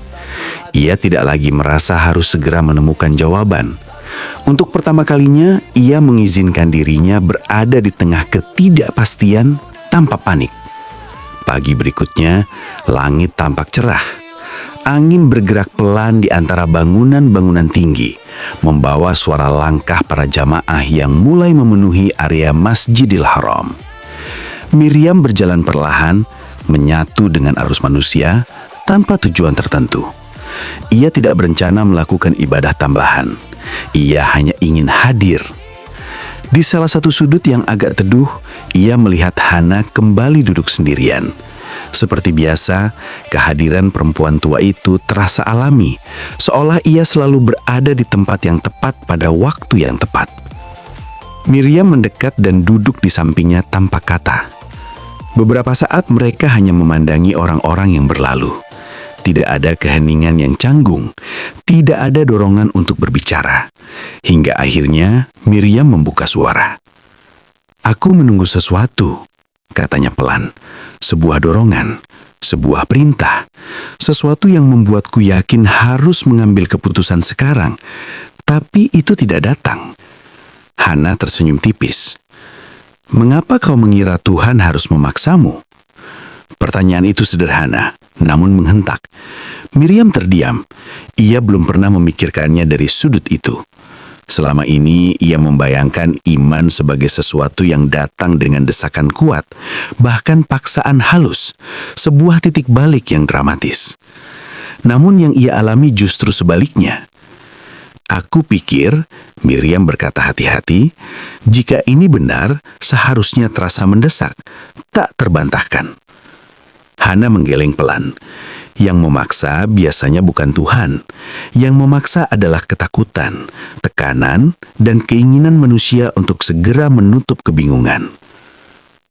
Ia tidak lagi merasa harus segera menemukan jawaban. Untuk pertama kalinya, ia mengizinkan dirinya berada di tengah ketidakpastian tanpa panik. Pagi berikutnya, langit tampak cerah. Angin bergerak pelan di antara bangunan-bangunan tinggi, membawa suara langkah para jamaah yang mulai memenuhi area Masjidil Haram. Miriam berjalan perlahan, menyatu dengan arus manusia tanpa tujuan tertentu. Ia tidak berencana melakukan ibadah tambahan. Ia hanya ingin hadir. Di salah satu sudut yang agak teduh, ia melihat Hana kembali duduk sendirian. Seperti biasa, kehadiran perempuan tua itu terasa alami, seolah ia selalu berada di tempat yang tepat pada waktu yang tepat. Miriam mendekat dan duduk di sampingnya tanpa kata. Beberapa saat mereka hanya memandangi orang-orang yang berlalu. Tidak ada keheningan yang canggung, tidak ada dorongan untuk berbicara. Hingga akhirnya Miriam membuka suara. "Aku menunggu sesuatu," katanya pelan. Sebuah dorongan, sebuah perintah, sesuatu yang membuatku yakin harus mengambil keputusan sekarang. Tapi itu tidak datang. Hana tersenyum tipis. "Mengapa kau mengira Tuhan harus memaksamu?" Pertanyaan itu sederhana, namun menghentak. Miriam terdiam. Ia belum pernah memikirkannya dari sudut itu. Selama ini ia membayangkan iman sebagai sesuatu yang datang dengan desakan kuat, bahkan paksaan halus, sebuah titik balik yang dramatis. Namun yang ia alami justru sebaliknya. "Aku pikir," Miriam berkata hati-hati, "jika ini benar, seharusnya terasa mendesak, tak terbantahkan." Hana menggeleng pelan. Yang memaksa biasanya bukan Tuhan. Yang memaksa adalah ketakutan, tekanan, dan keinginan manusia untuk segera menutup kebingungan.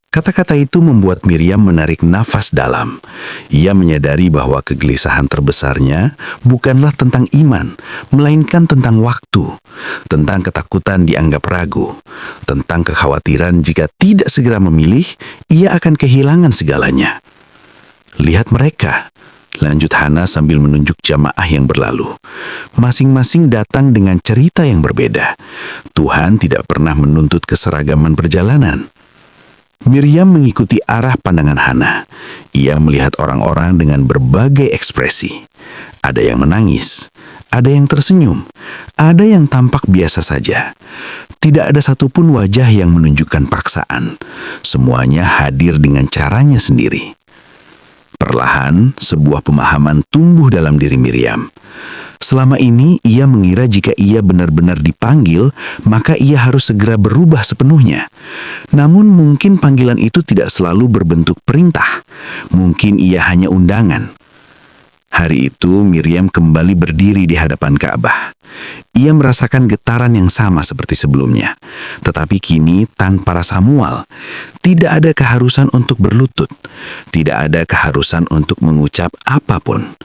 Kata-kata itu membuat Miriam menarik nafas dalam. Ia menyadari bahwa kegelisahan terbesarnya bukanlah tentang iman, melainkan tentang waktu, tentang ketakutan dianggap ragu, tentang kekhawatiran jika tidak segera memilih, ia akan kehilangan segalanya. "Lihat mereka," lanjut Hana sambil menunjuk jamaah yang berlalu. Masing-masing datang dengan cerita yang berbeda. Tuhan tidak pernah menuntut keseragaman perjalanan. Miriam mengikuti arah pandangan Hana. Ia melihat orang-orang dengan berbagai ekspresi. Ada yang menangis, ada yang tersenyum, ada yang tampak biasa saja. Tidak ada satupun wajah yang menunjukkan paksaan. Semuanya hadir dengan caranya sendiri. Perlahan, sebuah pemahaman tumbuh dalam diri Miriam. Selama ini, ia mengira jika ia benar-benar dipanggil, maka ia harus segera berubah sepenuhnya. Namun mungkin panggilan itu tidak selalu berbentuk perintah. Mungkin ia hanya undangan. Hari itu, Miriam kembali berdiri di hadapan Ka'bah. Ia merasakan getaran yang sama seperti sebelumnya. Tetapi kini tanpa rasa mual. Tidak ada keharusan untuk berlutut. Tidak ada keharusan untuk mengucap apapun.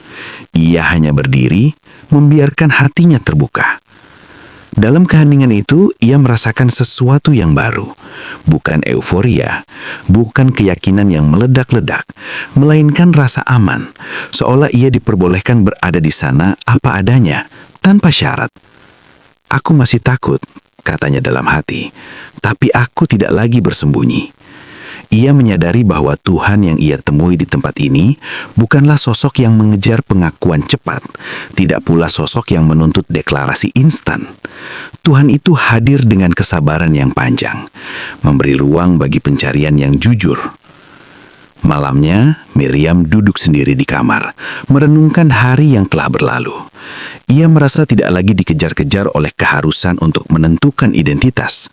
Ia hanya berdiri, membiarkan hatinya terbuka. Dalam keheningan itu, ia merasakan sesuatu yang baru. Bukan euforia, bukan keyakinan yang meledak-ledak, melainkan rasa aman, seolah ia diperbolehkan berada di sana apa adanya, tanpa syarat. "Aku masih takut," katanya dalam hati, "tapi aku tidak lagi bersembunyi." Ia menyadari bahwa Tuhan yang ia temui di tempat ini bukanlah sosok yang mengejar pengakuan cepat, tidak pula sosok yang menuntut deklarasi instan. Tuhan itu hadir dengan kesabaran yang panjang, memberi ruang bagi pencarian yang jujur. Malamnya, Miriam duduk sendiri di kamar, merenungkan hari yang telah berlalu. Ia merasa tidak lagi dikejar-kejar oleh keharusan untuk menentukan identitas.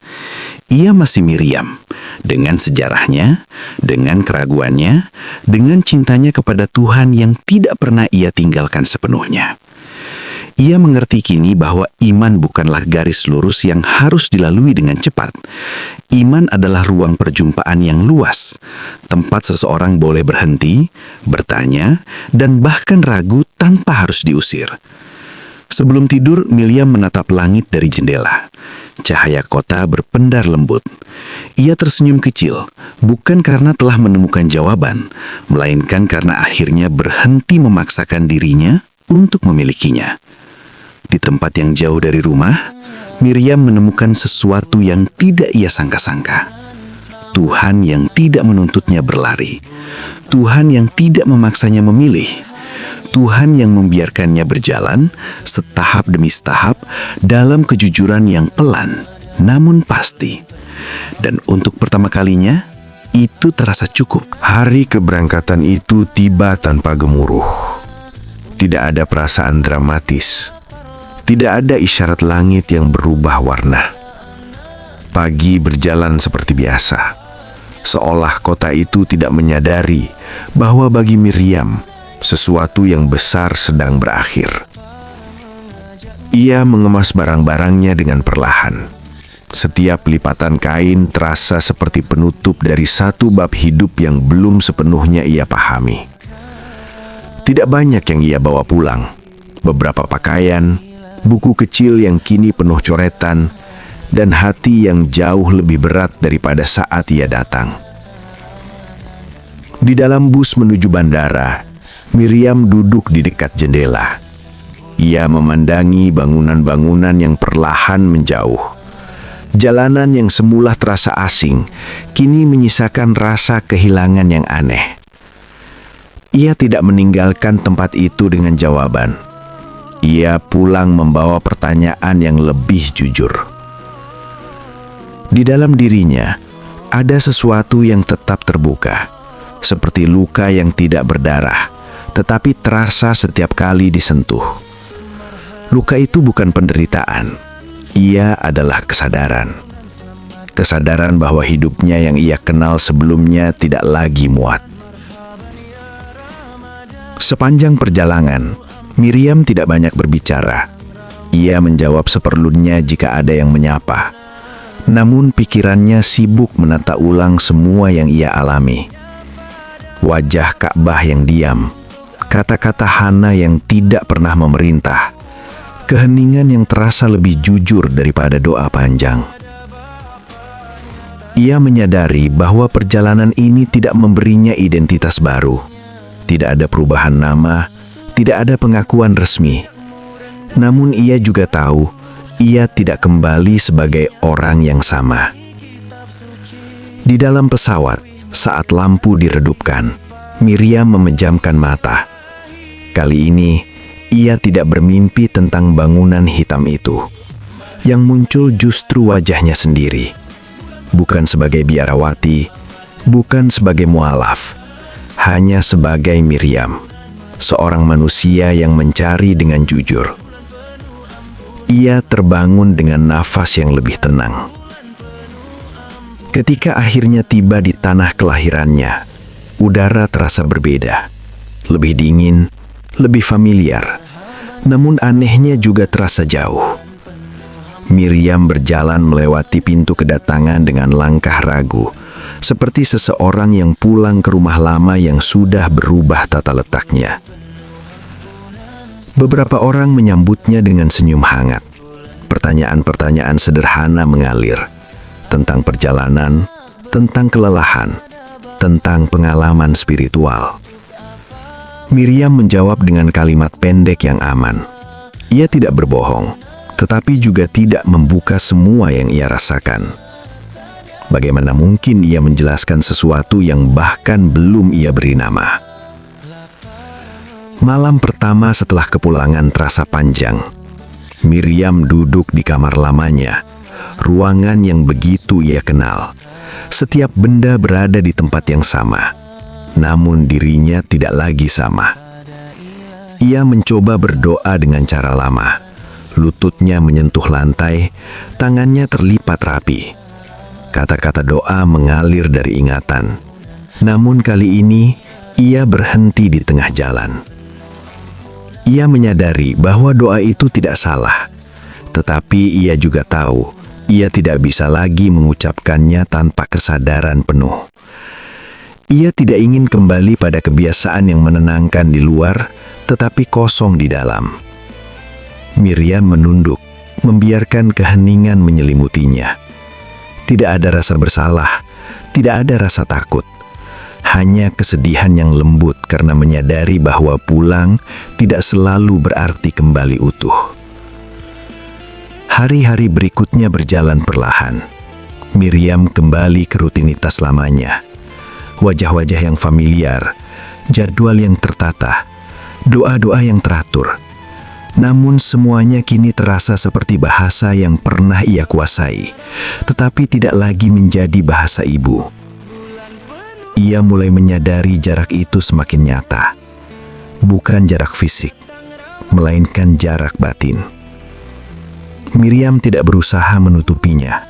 Ia masih Miriam, dengan sejarahnya, dengan keraguannya, dengan cintanya kepada Tuhan yang tidak pernah ia tinggalkan sepenuhnya. Ia mengerti kini bahwa iman bukanlah garis lurus yang harus dilalui dengan cepat. Iman adalah ruang perjumpaan yang luas, tempat seseorang boleh berhenti, bertanya, dan bahkan ragu tanpa harus diusir. Sebelum tidur, Miriam menatap langit dari jendela. Cahaya kota berpendar lembut. Ia tersenyum kecil, bukan karena telah menemukan jawaban, melainkan karena akhirnya berhenti memaksakan dirinya untuk memilikinya. Di tempat yang jauh dari rumah, Miriam menemukan sesuatu yang tidak ia sangka-sangka. Tuhan yang tidak menuntutnya berlari. Tuhan yang tidak memaksanya memilih. Tuhan yang membiarkannya berjalan setahap demi setahap dalam kejujuran yang pelan namun pasti. Dan untuk pertama kalinya, itu terasa cukup. Hari keberangkatan itu tiba tanpa gemuruh. Tidak ada perasaan dramatis. Tidak ada isyarat langit yang berubah warna. Pagi berjalan seperti biasa. Seolah kota itu tidak menyadari bahwa bagi Miriam, sesuatu yang besar sedang berakhir. Ia mengemas barang-barangnya dengan perlahan. Setiap lipatan kain terasa seperti penutup dari satu bab hidup yang belum sepenuhnya ia pahami. Tidak banyak yang ia bawa pulang. Beberapa pakaian, buku kecil yang kini penuh coretan, dan hati yang jauh lebih berat daripada saat ia datang. Di dalam bus menuju bandara, Miriam duduk di dekat jendela. Ia memandangi bangunan-bangunan yang perlahan menjauh. Jalanan yang semula terasa asing, kini menyisakan rasa kehilangan yang aneh. Ia tidak meninggalkan tempat itu dengan jawaban. Ia pulang membawa pertanyaan yang lebih jujur. Di dalam dirinya, ada sesuatu yang tetap terbuka, seperti luka yang tidak berdarah, tetapi terasa setiap kali disentuh. Luka itu bukan penderitaan, ia adalah kesadaran. Kesadaran bahwa hidupnya yang ia kenal sebelumnya tidak lagi muat. Sepanjang perjalanan, Miriam tidak banyak berbicara. Ia menjawab seperlunya jika ada yang menyapa. Namun pikirannya sibuk menata ulang semua yang ia alami. Wajah Ka'bah yang diam, kata-kata Hana yang tidak pernah memerintah, keheningan yang terasa lebih jujur daripada doa panjang. Ia menyadari bahwa perjalanan ini tidak memberinya identitas baru. Tidak ada perubahan nama, tidak ada pengakuan resmi. Namun ia juga tahu, ia tidak kembali sebagai orang yang sama. Di dalam pesawat, saat lampu diredupkan, Miriam memejamkan mata. Kali ini, ia tidak bermimpi tentang bangunan hitam itu. Yang muncul justru wajahnya sendiri. Bukan sebagai biarawati, bukan sebagai mualaf, hanya sebagai Miriam, seorang manusia yang mencari dengan jujur. Ia terbangun dengan nafas yang lebih tenang. Ketika akhirnya tiba di tanah kelahirannya, udara terasa berbeda, lebih dingin, lebih familiar, namun anehnya juga terasa jauh. Miriam berjalan melewati pintu kedatangan dengan langkah ragu, seperti seseorang yang pulang ke rumah lama yang sudah berubah tata letaknya. Beberapa orang menyambutnya dengan senyum hangat. Pertanyaan-pertanyaan sederhana mengalir tentang perjalanan, tentang kelelahan, tentang pengalaman spiritual. Miriam menjawab dengan kalimat pendek yang aman. Ia tidak berbohong, tetapi juga tidak membuka semua yang ia rasakan. Bagaimana mungkin ia menjelaskan sesuatu yang bahkan belum ia beri nama? Malam pertama setelah kepulangan terasa panjang. Miriam duduk di kamar lamanya, ruangan yang begitu ia kenal. Setiap benda berada di tempat yang sama, namun dirinya tidak lagi sama. Ia mencoba berdoa dengan cara lama. Lututnya menyentuh lantai, tangannya terlipat rapi. Kata-kata doa mengalir dari ingatan. Namun kali ini, ia berhenti di tengah jalan. Ia menyadari bahwa doa itu tidak salah. Tetapi ia juga tahu, ia tidak bisa lagi mengucapkannya tanpa kesadaran penuh. Ia tidak ingin kembali pada kebiasaan yang menenangkan di luar, tetapi kosong di dalam. Miriam menunduk, membiarkan keheningan menyelimutinya. Tidak ada rasa bersalah, tidak ada rasa takut. hanya kesedihan yang lembut karena menyadari bahwa pulang tidak selalu berarti kembali utuh. Hari-hari berikutnya berjalan perlahan. Miriam kembali ke rutinitas lamanya. Wajah-wajah yang familiar, jadwal yang tertata, doa-doa yang teratur. Namun semuanya kini terasa seperti bahasa yang pernah ia kuasai, tetapi tidak lagi menjadi bahasa ibu. Ia mulai menyadari jarak itu semakin nyata. Bukan jarak fisik, melainkan jarak batin. Miriam tidak berusaha menutupinya.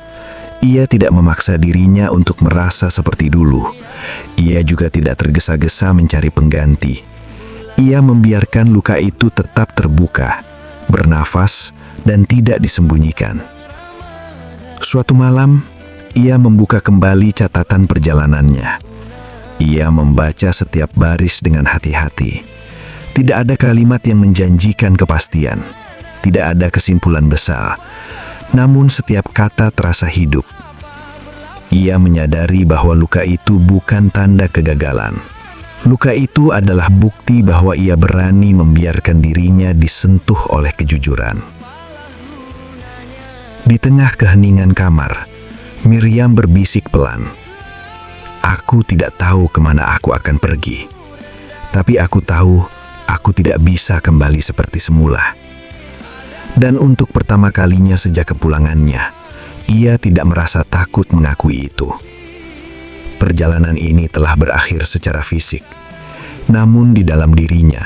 Ia tidak memaksa dirinya untuk merasa seperti dulu. Ia juga tidak tergesa-gesa mencari pengganti. Ia membiarkan luka itu tetap terbuka, bernafas, dan tidak disembunyikan. Suatu malam, ia membuka kembali catatan perjalanannya. Ia membaca setiap baris dengan hati-hati. Tidak ada kalimat yang menjanjikan kepastian. Tidak ada kesimpulan besar, namun setiap kata terasa hidup. Ia menyadari bahwa luka itu bukan tanda kegagalan. Luka itu adalah bukti bahwa ia berani membiarkan dirinya disentuh oleh kejujuran. Di tengah keheningan kamar, Miriam berbisik pelan. Aku tidak tahu kemana aku akan pergi, tapi aku tahu aku tidak bisa kembali seperti semula. Dan untuk pertama kalinya sejak kepulangannya, ia tidak merasa takut mengakui itu. Perjalanan ini telah berakhir secara fisik, namun di dalam dirinya,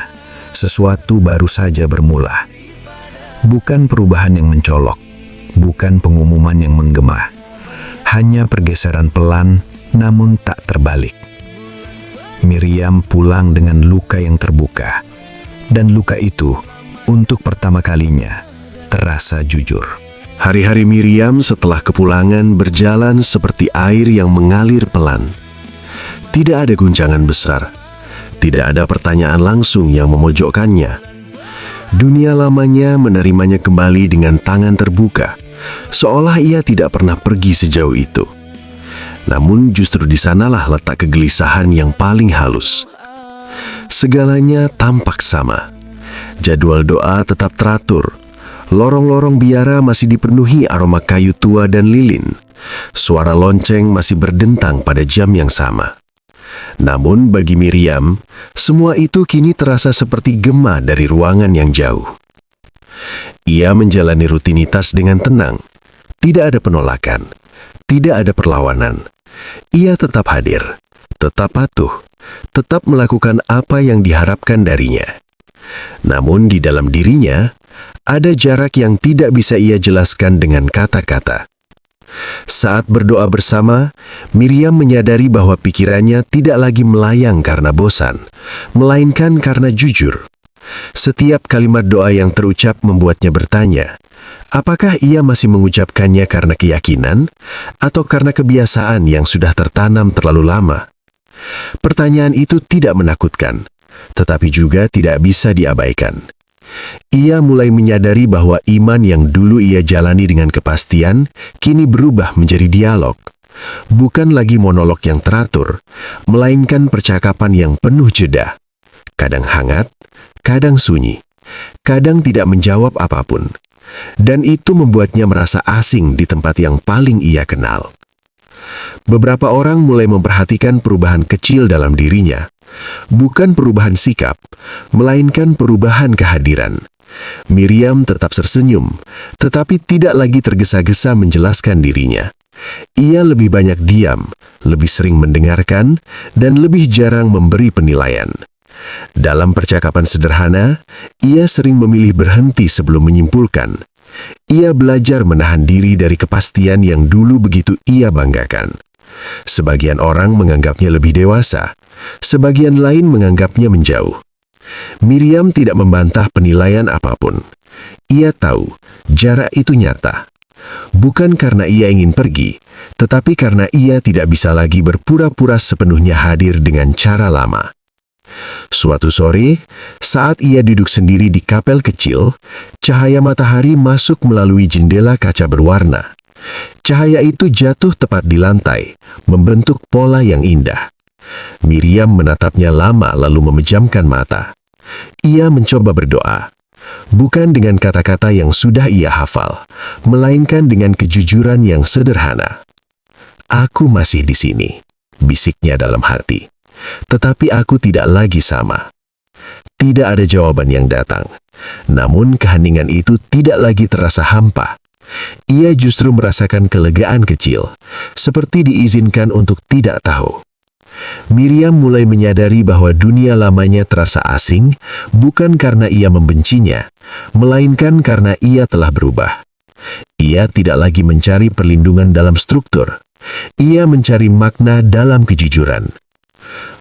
sesuatu baru saja bermula. Bukan perubahan yang mencolok, bukan pengumuman yang menggema, hanya pergeseran pelan namun tak terbalik. Miriam pulang dengan luka yang terbuka, dan luka itu untuk pertama kalinya terasa jujur. Hari-hari Miriam setelah kepulangan berjalan seperti air yang mengalir pelan. Tidak ada guncangan besar, tidak ada pertanyaan langsung yang memojokkannya. Dunia lamanya menerimanya kembali dengan tangan terbuka, seolah ia tidak pernah pergi sejauh itu. Namun justru di sanalah letak kegelisahan yang paling halus. Segalanya tampak sama. Jadwal doa tetap teratur. Lorong-lorong biara masih dipenuhi aroma kayu tua dan lilin. Suara lonceng masih berdentang pada jam yang sama. Namun bagi Miriam, semua itu kini terasa seperti gema dari ruangan yang jauh. Ia menjalani rutinitas dengan tenang. Tidak ada penolakan, tidak ada perlawanan. Ia tetap hadir, tetap patuh, tetap melakukan apa yang diharapkan darinya. Namun di dalam dirinya, ada jarak yang tidak bisa ia jelaskan dengan kata-kata. Saat berdoa bersama, Miriam menyadari bahwa pikirannya tidak lagi melayang karena bosan, melainkan karena jujur. Setiap kalimat doa yang terucap membuatnya bertanya, apakah ia masih mengucapkannya karena keyakinan atau karena kebiasaan yang sudah tertanam terlalu lama? Pertanyaan itu tidak menakutkan, tetapi juga tidak bisa diabaikan. Ia mulai menyadari bahwa iman yang dulu ia jalani dengan kepastian, kini berubah menjadi dialog. Bukan lagi monolog yang teratur, melainkan percakapan yang penuh jeda. Kadang hangat, kadang sunyi, kadang tidak menjawab apapun. Dan itu membuatnya merasa asing di tempat yang paling ia kenal. Beberapa orang mulai memperhatikan perubahan kecil dalam dirinya. Bukan perubahan sikap, melainkan perubahan kehadiran. Miriam tetap tersenyum, tetapi tidak lagi tergesa-gesa menjelaskan dirinya. Ia lebih banyak diam, lebih sering mendengarkan, dan lebih jarang memberi penilaian. Dalam percakapan sederhana, ia sering memilih berhenti sebelum menyimpulkan. Ia belajar menahan diri dari kepastian yang dulu begitu ia banggakan. Sebagian orang menganggapnya lebih dewasa, sebagian lain menganggapnya menjauh. Miriam tidak membantah penilaian apapun. Ia tahu jarak itu nyata. Bukan karena ia ingin pergi, tetapi karena ia tidak bisa lagi berpura-pura sepenuhnya hadir dengan cara lama. Suatu sore, saat ia duduk sendiri di kapel kecil, cahaya matahari masuk melalui jendela kaca berwarna. Cahaya itu jatuh tepat di lantai, membentuk pola yang indah. Miriam menatapnya lama lalu memejamkan mata. Ia mencoba berdoa, bukan dengan kata-kata yang sudah ia hafal, melainkan dengan kejujuran yang sederhana. "Aku masih di sini," bisiknya dalam hati. "Tetapi aku tidak lagi sama." Tidak ada jawaban yang datang, namun keheningan itu tidak lagi terasa hampa. Ia justru merasakan kelegaan kecil, seperti diizinkan untuk tidak tahu. Miriam mulai menyadari bahwa dunia lamanya terasa asing, bukan karena ia membencinya, melainkan karena ia telah berubah. Ia tidak lagi mencari perlindungan dalam struktur. Ia mencari makna dalam kejujuran.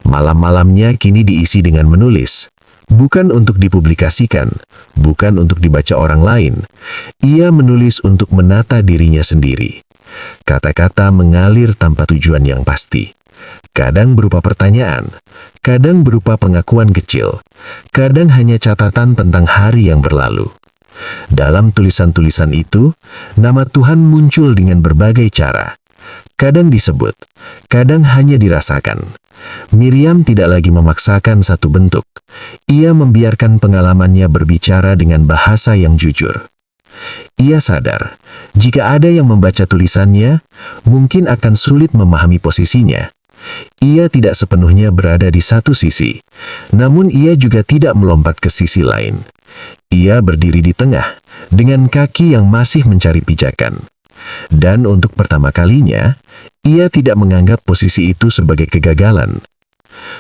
Malam-malamnya kini diisi dengan menulis, bukan untuk dipublikasikan, bukan untuk dibaca orang lain. Ia menulis untuk menata dirinya sendiri. Kata-kata mengalir tanpa tujuan yang pasti. Kadang berupa pertanyaan, kadang berupa pengakuan kecil, kadang hanya catatan tentang hari yang berlalu. Dalam tulisan-tulisan itu, nama Tuhan muncul dengan berbagai cara. Kadang disebut, kadang hanya dirasakan. Miriam tidak lagi memaksakan satu bentuk. Ia membiarkan pengalamannya berbicara dengan bahasa yang jujur. Ia sadar, jika ada yang membaca tulisannya, mungkin akan sulit memahami posisinya. Ia tidak sepenuhnya berada di satu sisi, namun ia juga tidak melompat ke sisi lain. Ia berdiri di tengah, dengan kaki yang masih mencari pijakan. Dan untuk pertama kalinya, ia tidak menganggap posisi itu sebagai kegagalan.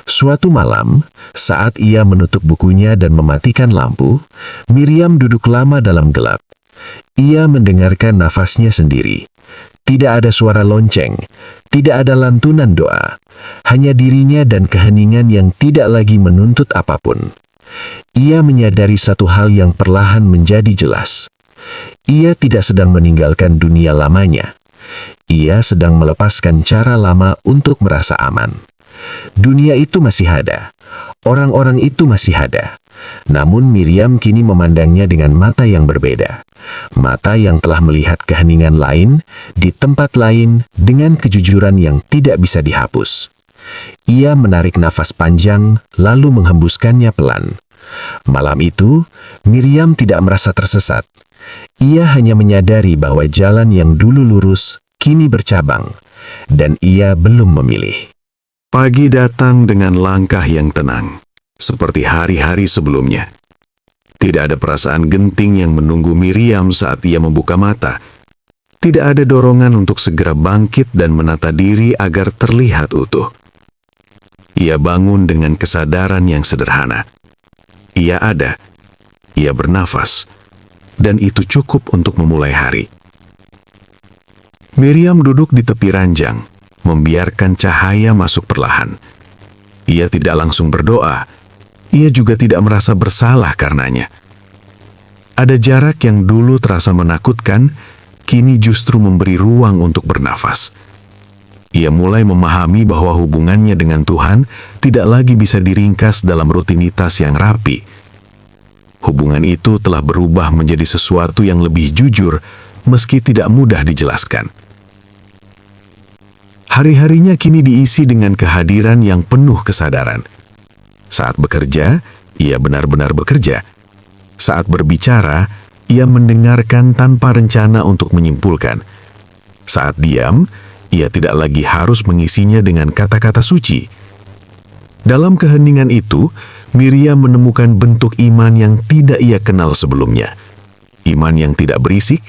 Suatu malam, saat ia menutup bukunya dan mematikan lampu, Miriam duduk lama dalam gelap. Ia mendengarkan nafasnya sendiri. Tidak ada suara lonceng, tidak ada lantunan doa, hanya dirinya dan keheningan yang tidak lagi menuntut apapun. Ia menyadari satu hal yang perlahan menjadi jelas. Ia tidak sedang meninggalkan dunia lamanya. Ia sedang melepaskan cara lama untuk merasa aman. Dunia itu masih ada, orang-orang itu masih ada. Namun Miriam kini memandangnya dengan mata yang berbeda. Mata yang telah melihat keheningan lain, di tempat lain, dengan kejujuran yang tidak bisa dihapus. Ia menarik nafas panjang, lalu menghembuskannya pelan. Malam itu, Miriam tidak merasa tersesat. Ia hanya menyadari bahwa jalan yang dulu lurus, kini bercabang, dan ia belum memilih. Pagi datang dengan langkah yang tenang, seperti hari-hari sebelumnya. Tidak ada perasaan genting yang menunggu Miriam saat ia membuka mata. Tidak ada dorongan untuk segera bangkit dan menata diri agar terlihat utuh. Ia bangun dengan kesadaran yang sederhana. Ia ada, ia bernafas, dan itu cukup untuk memulai hari. Miriam duduk di tepi ranjang, membiarkan cahaya masuk perlahan. Ia tidak langsung berdoa. Ia juga tidak merasa bersalah karenanya. Ada jarak yang dulu terasa menakutkan, kini justru memberi ruang untuk bernafas. Ia mulai memahami bahwa hubungannya dengan Tuhan tidak lagi bisa diringkas dalam rutinitas yang rapi. Hubungan itu telah berubah menjadi sesuatu yang lebih jujur, meski tidak mudah dijelaskan. Hari-harinya kini diisi dengan kehadiran yang penuh kesadaran. Saat bekerja, ia benar-benar bekerja. Saat berbicara, ia mendengarkan tanpa rencana untuk menyimpulkan. Saat diam, ia tidak lagi harus mengisinya dengan kata-kata suci. Dalam keheningan itu, Miriam menemukan bentuk iman yang tidak ia kenal sebelumnya. Iman yang tidak berisik,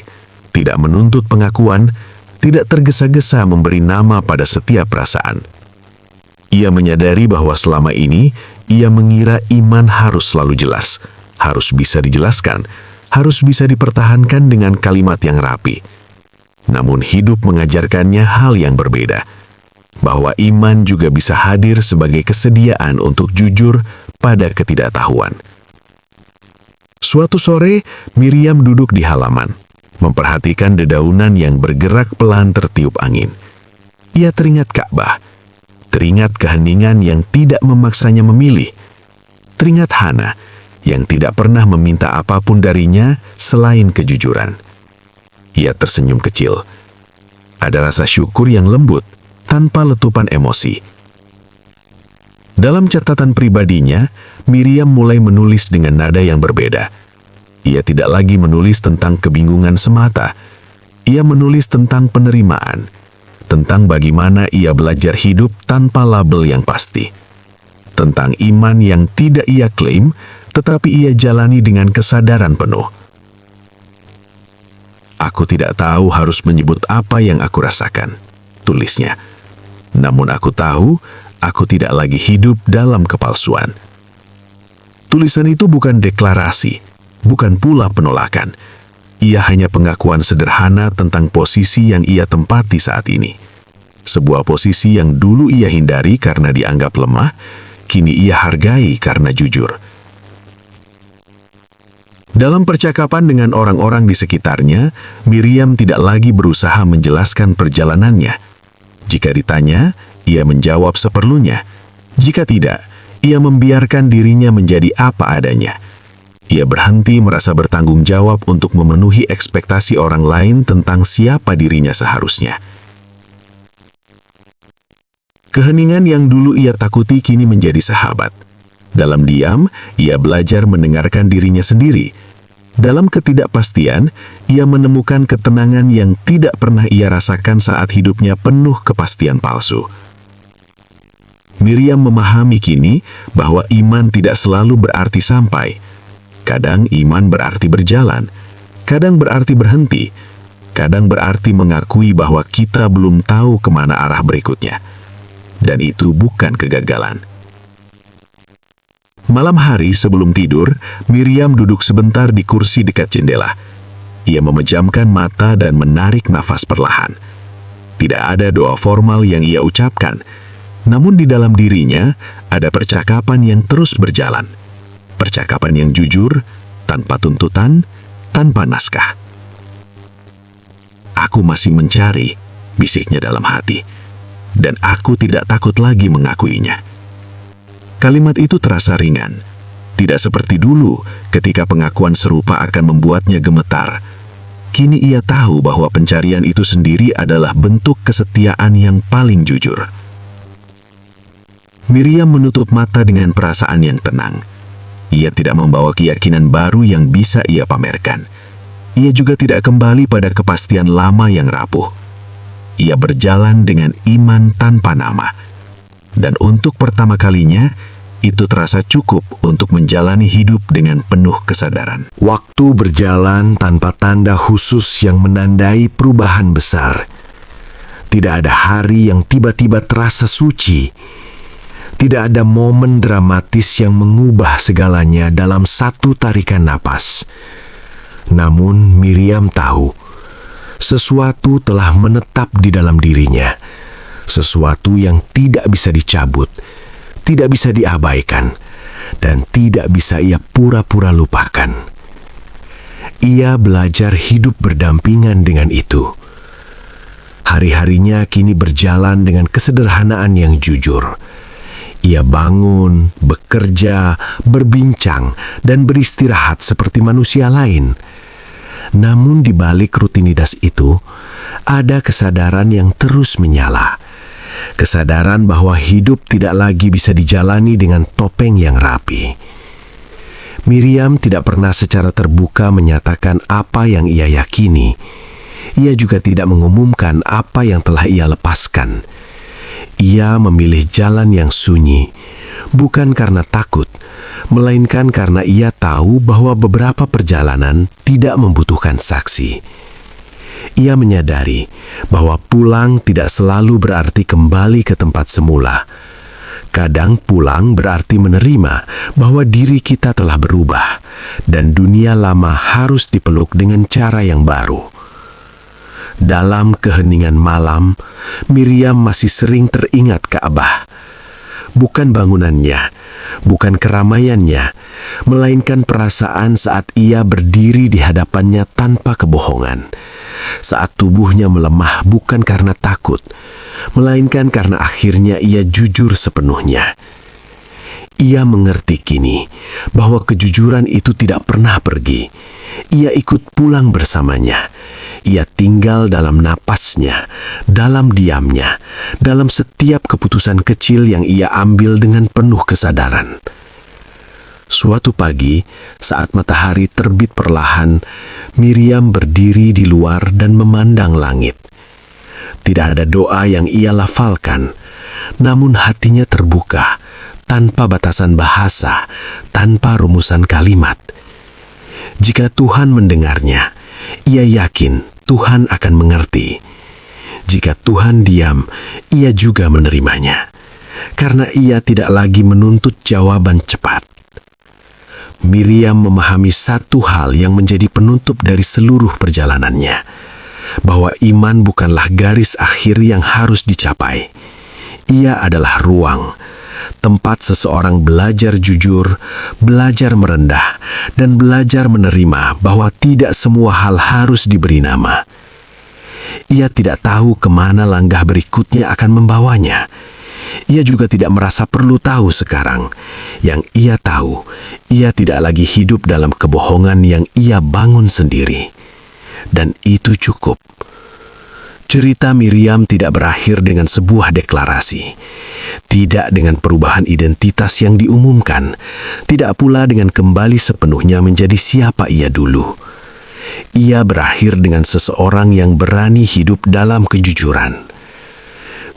tidak menuntut pengakuan, tidak tergesa-gesa memberi nama pada setiap perasaan. Ia menyadari bahwa selama ini, ia mengira iman harus selalu jelas, harus bisa dijelaskan, harus bisa dipertahankan dengan kalimat yang rapi. Namun hidup mengajarkannya hal yang berbeda, bahwa iman juga bisa hadir sebagai kesediaan untuk jujur pada ketidaktahuan. Suatu sore, Miriam duduk di halaman, memperhatikan dedaunan yang bergerak pelan tertiup angin. Ia teringat Ka'bah, teringat keheningan yang tidak memaksanya memilih, teringat Hana yang tidak pernah meminta apapun darinya selain kejujuran. Ia tersenyum kecil. Ada rasa syukur yang lembut, tanpa letupan emosi. Dalam catatan pribadinya, Miriam mulai menulis dengan nada yang berbeda. Ia tidak lagi menulis tentang kebingungan semata. Ia menulis tentang penerimaan, tentang bagaimana ia belajar hidup tanpa label yang pasti, tentang iman yang tidak ia klaim, tetapi ia jalani dengan kesadaran penuh. Aku tidak tahu harus menyebut apa yang aku rasakan, tulisnya. Namun aku tahu, aku tidak lagi hidup dalam kepalsuan. Tulisan itu bukan deklarasi, bukan pula penolakan. Ia hanya pengakuan sederhana tentang posisi yang ia tempati saat ini. Sebuah posisi yang dulu ia hindari karena dianggap lemah, kini ia hargai karena jujur. Dalam percakapan dengan orang-orang di sekitarnya, Miriam tidak lagi berusaha menjelaskan perjalanannya. Jika ditanya, ia menjawab seperlunya. Jika tidak, ia membiarkan dirinya menjadi apa adanya. Ia berhenti merasa bertanggung jawab untuk memenuhi ekspektasi orang lain tentang siapa dirinya seharusnya. Keheningan yang dulu ia takuti kini menjadi sahabat. Dalam diam, ia belajar mendengarkan dirinya sendiri. Dalam ketidakpastian, ia menemukan ketenangan yang tidak pernah ia rasakan saat hidupnya penuh kepastian palsu. Miriam memahami kini bahwa iman tidak selalu berarti sampai. Kadang iman berarti berjalan, kadang berarti berhenti, kadang berarti mengakui bahwa kita belum tahu kemana arah berikutnya. Dan itu bukan kegagalan. Malam hari sebelum tidur, Miriam duduk sebentar di kursi dekat jendela. Ia memejamkan mata dan menarik nafas perlahan. Tidak ada doa formal yang ia ucapkan, namun di dalam dirinya ada percakapan yang terus berjalan. Percakapan yang jujur, tanpa tuntutan, tanpa naskah. Aku masih mencari, bisiknya dalam hati, dan aku tidak takut lagi mengakuinya. Kalimat itu terasa ringan, tidak seperti dulu ketika pengakuan serupa akan membuatnya gemetar. Kini ia tahu bahwa pencarian itu sendiri adalah bentuk kesetiaan yang paling jujur. Miriam menutup mata dengan perasaan yang tenang. Ia tidak membawa keyakinan baru yang bisa ia pamerkan. Ia juga tidak kembali pada kepastian lama yang rapuh. Ia berjalan dengan iman tanpa nama. Dan untuk pertama kalinya, itu terasa cukup untuk menjalani hidup dengan penuh kesadaran. Waktu berjalan tanpa tanda khusus yang menandai perubahan besar. Tidak ada hari yang tiba-tiba terasa suci. Tidak ada momen dramatis yang mengubah segalanya dalam satu tarikan napas. Namun Miriam tahu, sesuatu telah menetap di dalam dirinya. Sesuatu yang tidak bisa dicabut, tidak bisa diabaikan, dan tidak bisa ia pura-pura lupakan. Ia belajar hidup berdampingan dengan itu. Hari-harinya kini berjalan dengan kesederhanaan yang jujur. Ia bangun, bekerja, berbincang, dan beristirahat seperti manusia lain. Namun di balik rutinitas itu, ada kesadaran yang terus menyala. Kesadaran bahwa hidup tidak lagi bisa dijalani dengan topeng yang rapi. Miriam tidak pernah secara terbuka menyatakan apa yang ia yakini. Ia juga tidak mengumumkan apa yang telah ia lepaskan. Ia memilih jalan yang sunyi, bukan karena takut, melainkan karena ia tahu bahwa beberapa perjalanan tidak membutuhkan saksi. Ia menyadari bahwa pulang tidak selalu berarti kembali ke tempat semula. Kadang pulang berarti menerima bahwa diri kita telah berubah, dan dunia lama harus dipeluk dengan cara yang baru. Dalam keheningan malam, Miriam masih sering teringat Ka'bah. Bukan bangunannya, bukan keramaiannya, melainkan perasaan saat ia berdiri di hadapannya tanpa kebohongan. Saat tubuhnya melemah bukan karena takut, melainkan karena akhirnya ia jujur sepenuhnya. Ia mengerti kini bahwa kejujuran itu tidak pernah pergi. Ia ikut pulang bersamanya. Ia tinggal dalam napasnya, dalam diamnya, dalam setiap keputusan kecil yang ia ambil dengan penuh kesadaran. Suatu pagi, saat matahari terbit perlahan, Miriam berdiri di luar dan memandang langit. Tidak ada doa yang ia lafalkan, namun hatinya terbuka, tanpa batasan bahasa, tanpa rumusan kalimat. Jika Tuhan mendengarnya, ia yakin Tuhan akan mengerti. Jika Tuhan diam, ia juga menerimanya, karena ia tidak lagi menuntut jawaban cepat. Miriam memahami satu hal yang menjadi penutup dari seluruh perjalanannya, bahwa iman bukanlah garis akhir yang harus dicapai. Ia adalah ruang, tempat seseorang belajar jujur, belajar merendah, dan belajar menerima bahwa tidak semua hal harus diberi nama. Ia tidak tahu kemana langkah berikutnya akan membawanya. Ia juga tidak merasa perlu tahu sekarang. Yang ia tahu, ia tidak lagi hidup dalam kebohongan yang ia bangun sendiri. Dan itu cukup. Cerita Miriam tidak berakhir dengan sebuah deklarasi. Tidak dengan perubahan identitas yang diumumkan. Tidak pula dengan kembali sepenuhnya menjadi siapa ia dulu. Ia berakhir dengan seseorang yang berani hidup dalam kejujuran.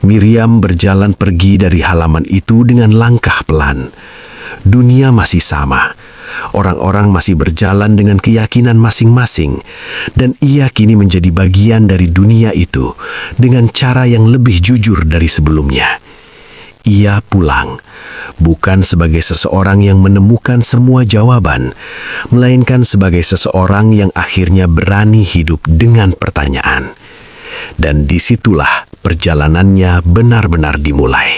Miriam berjalan pergi dari halaman itu dengan langkah pelan. Dunia masih sama. Orang-orang masih berjalan dengan keyakinan masing-masing, dan ia kini menjadi bagian dari dunia itu dengan cara yang lebih jujur dari sebelumnya. Ia pulang, bukan sebagai seseorang yang menemukan semua jawaban, melainkan sebagai seseorang yang akhirnya berani hidup dengan pertanyaan. Dan disitulah perjalanannya benar-benar dimulai.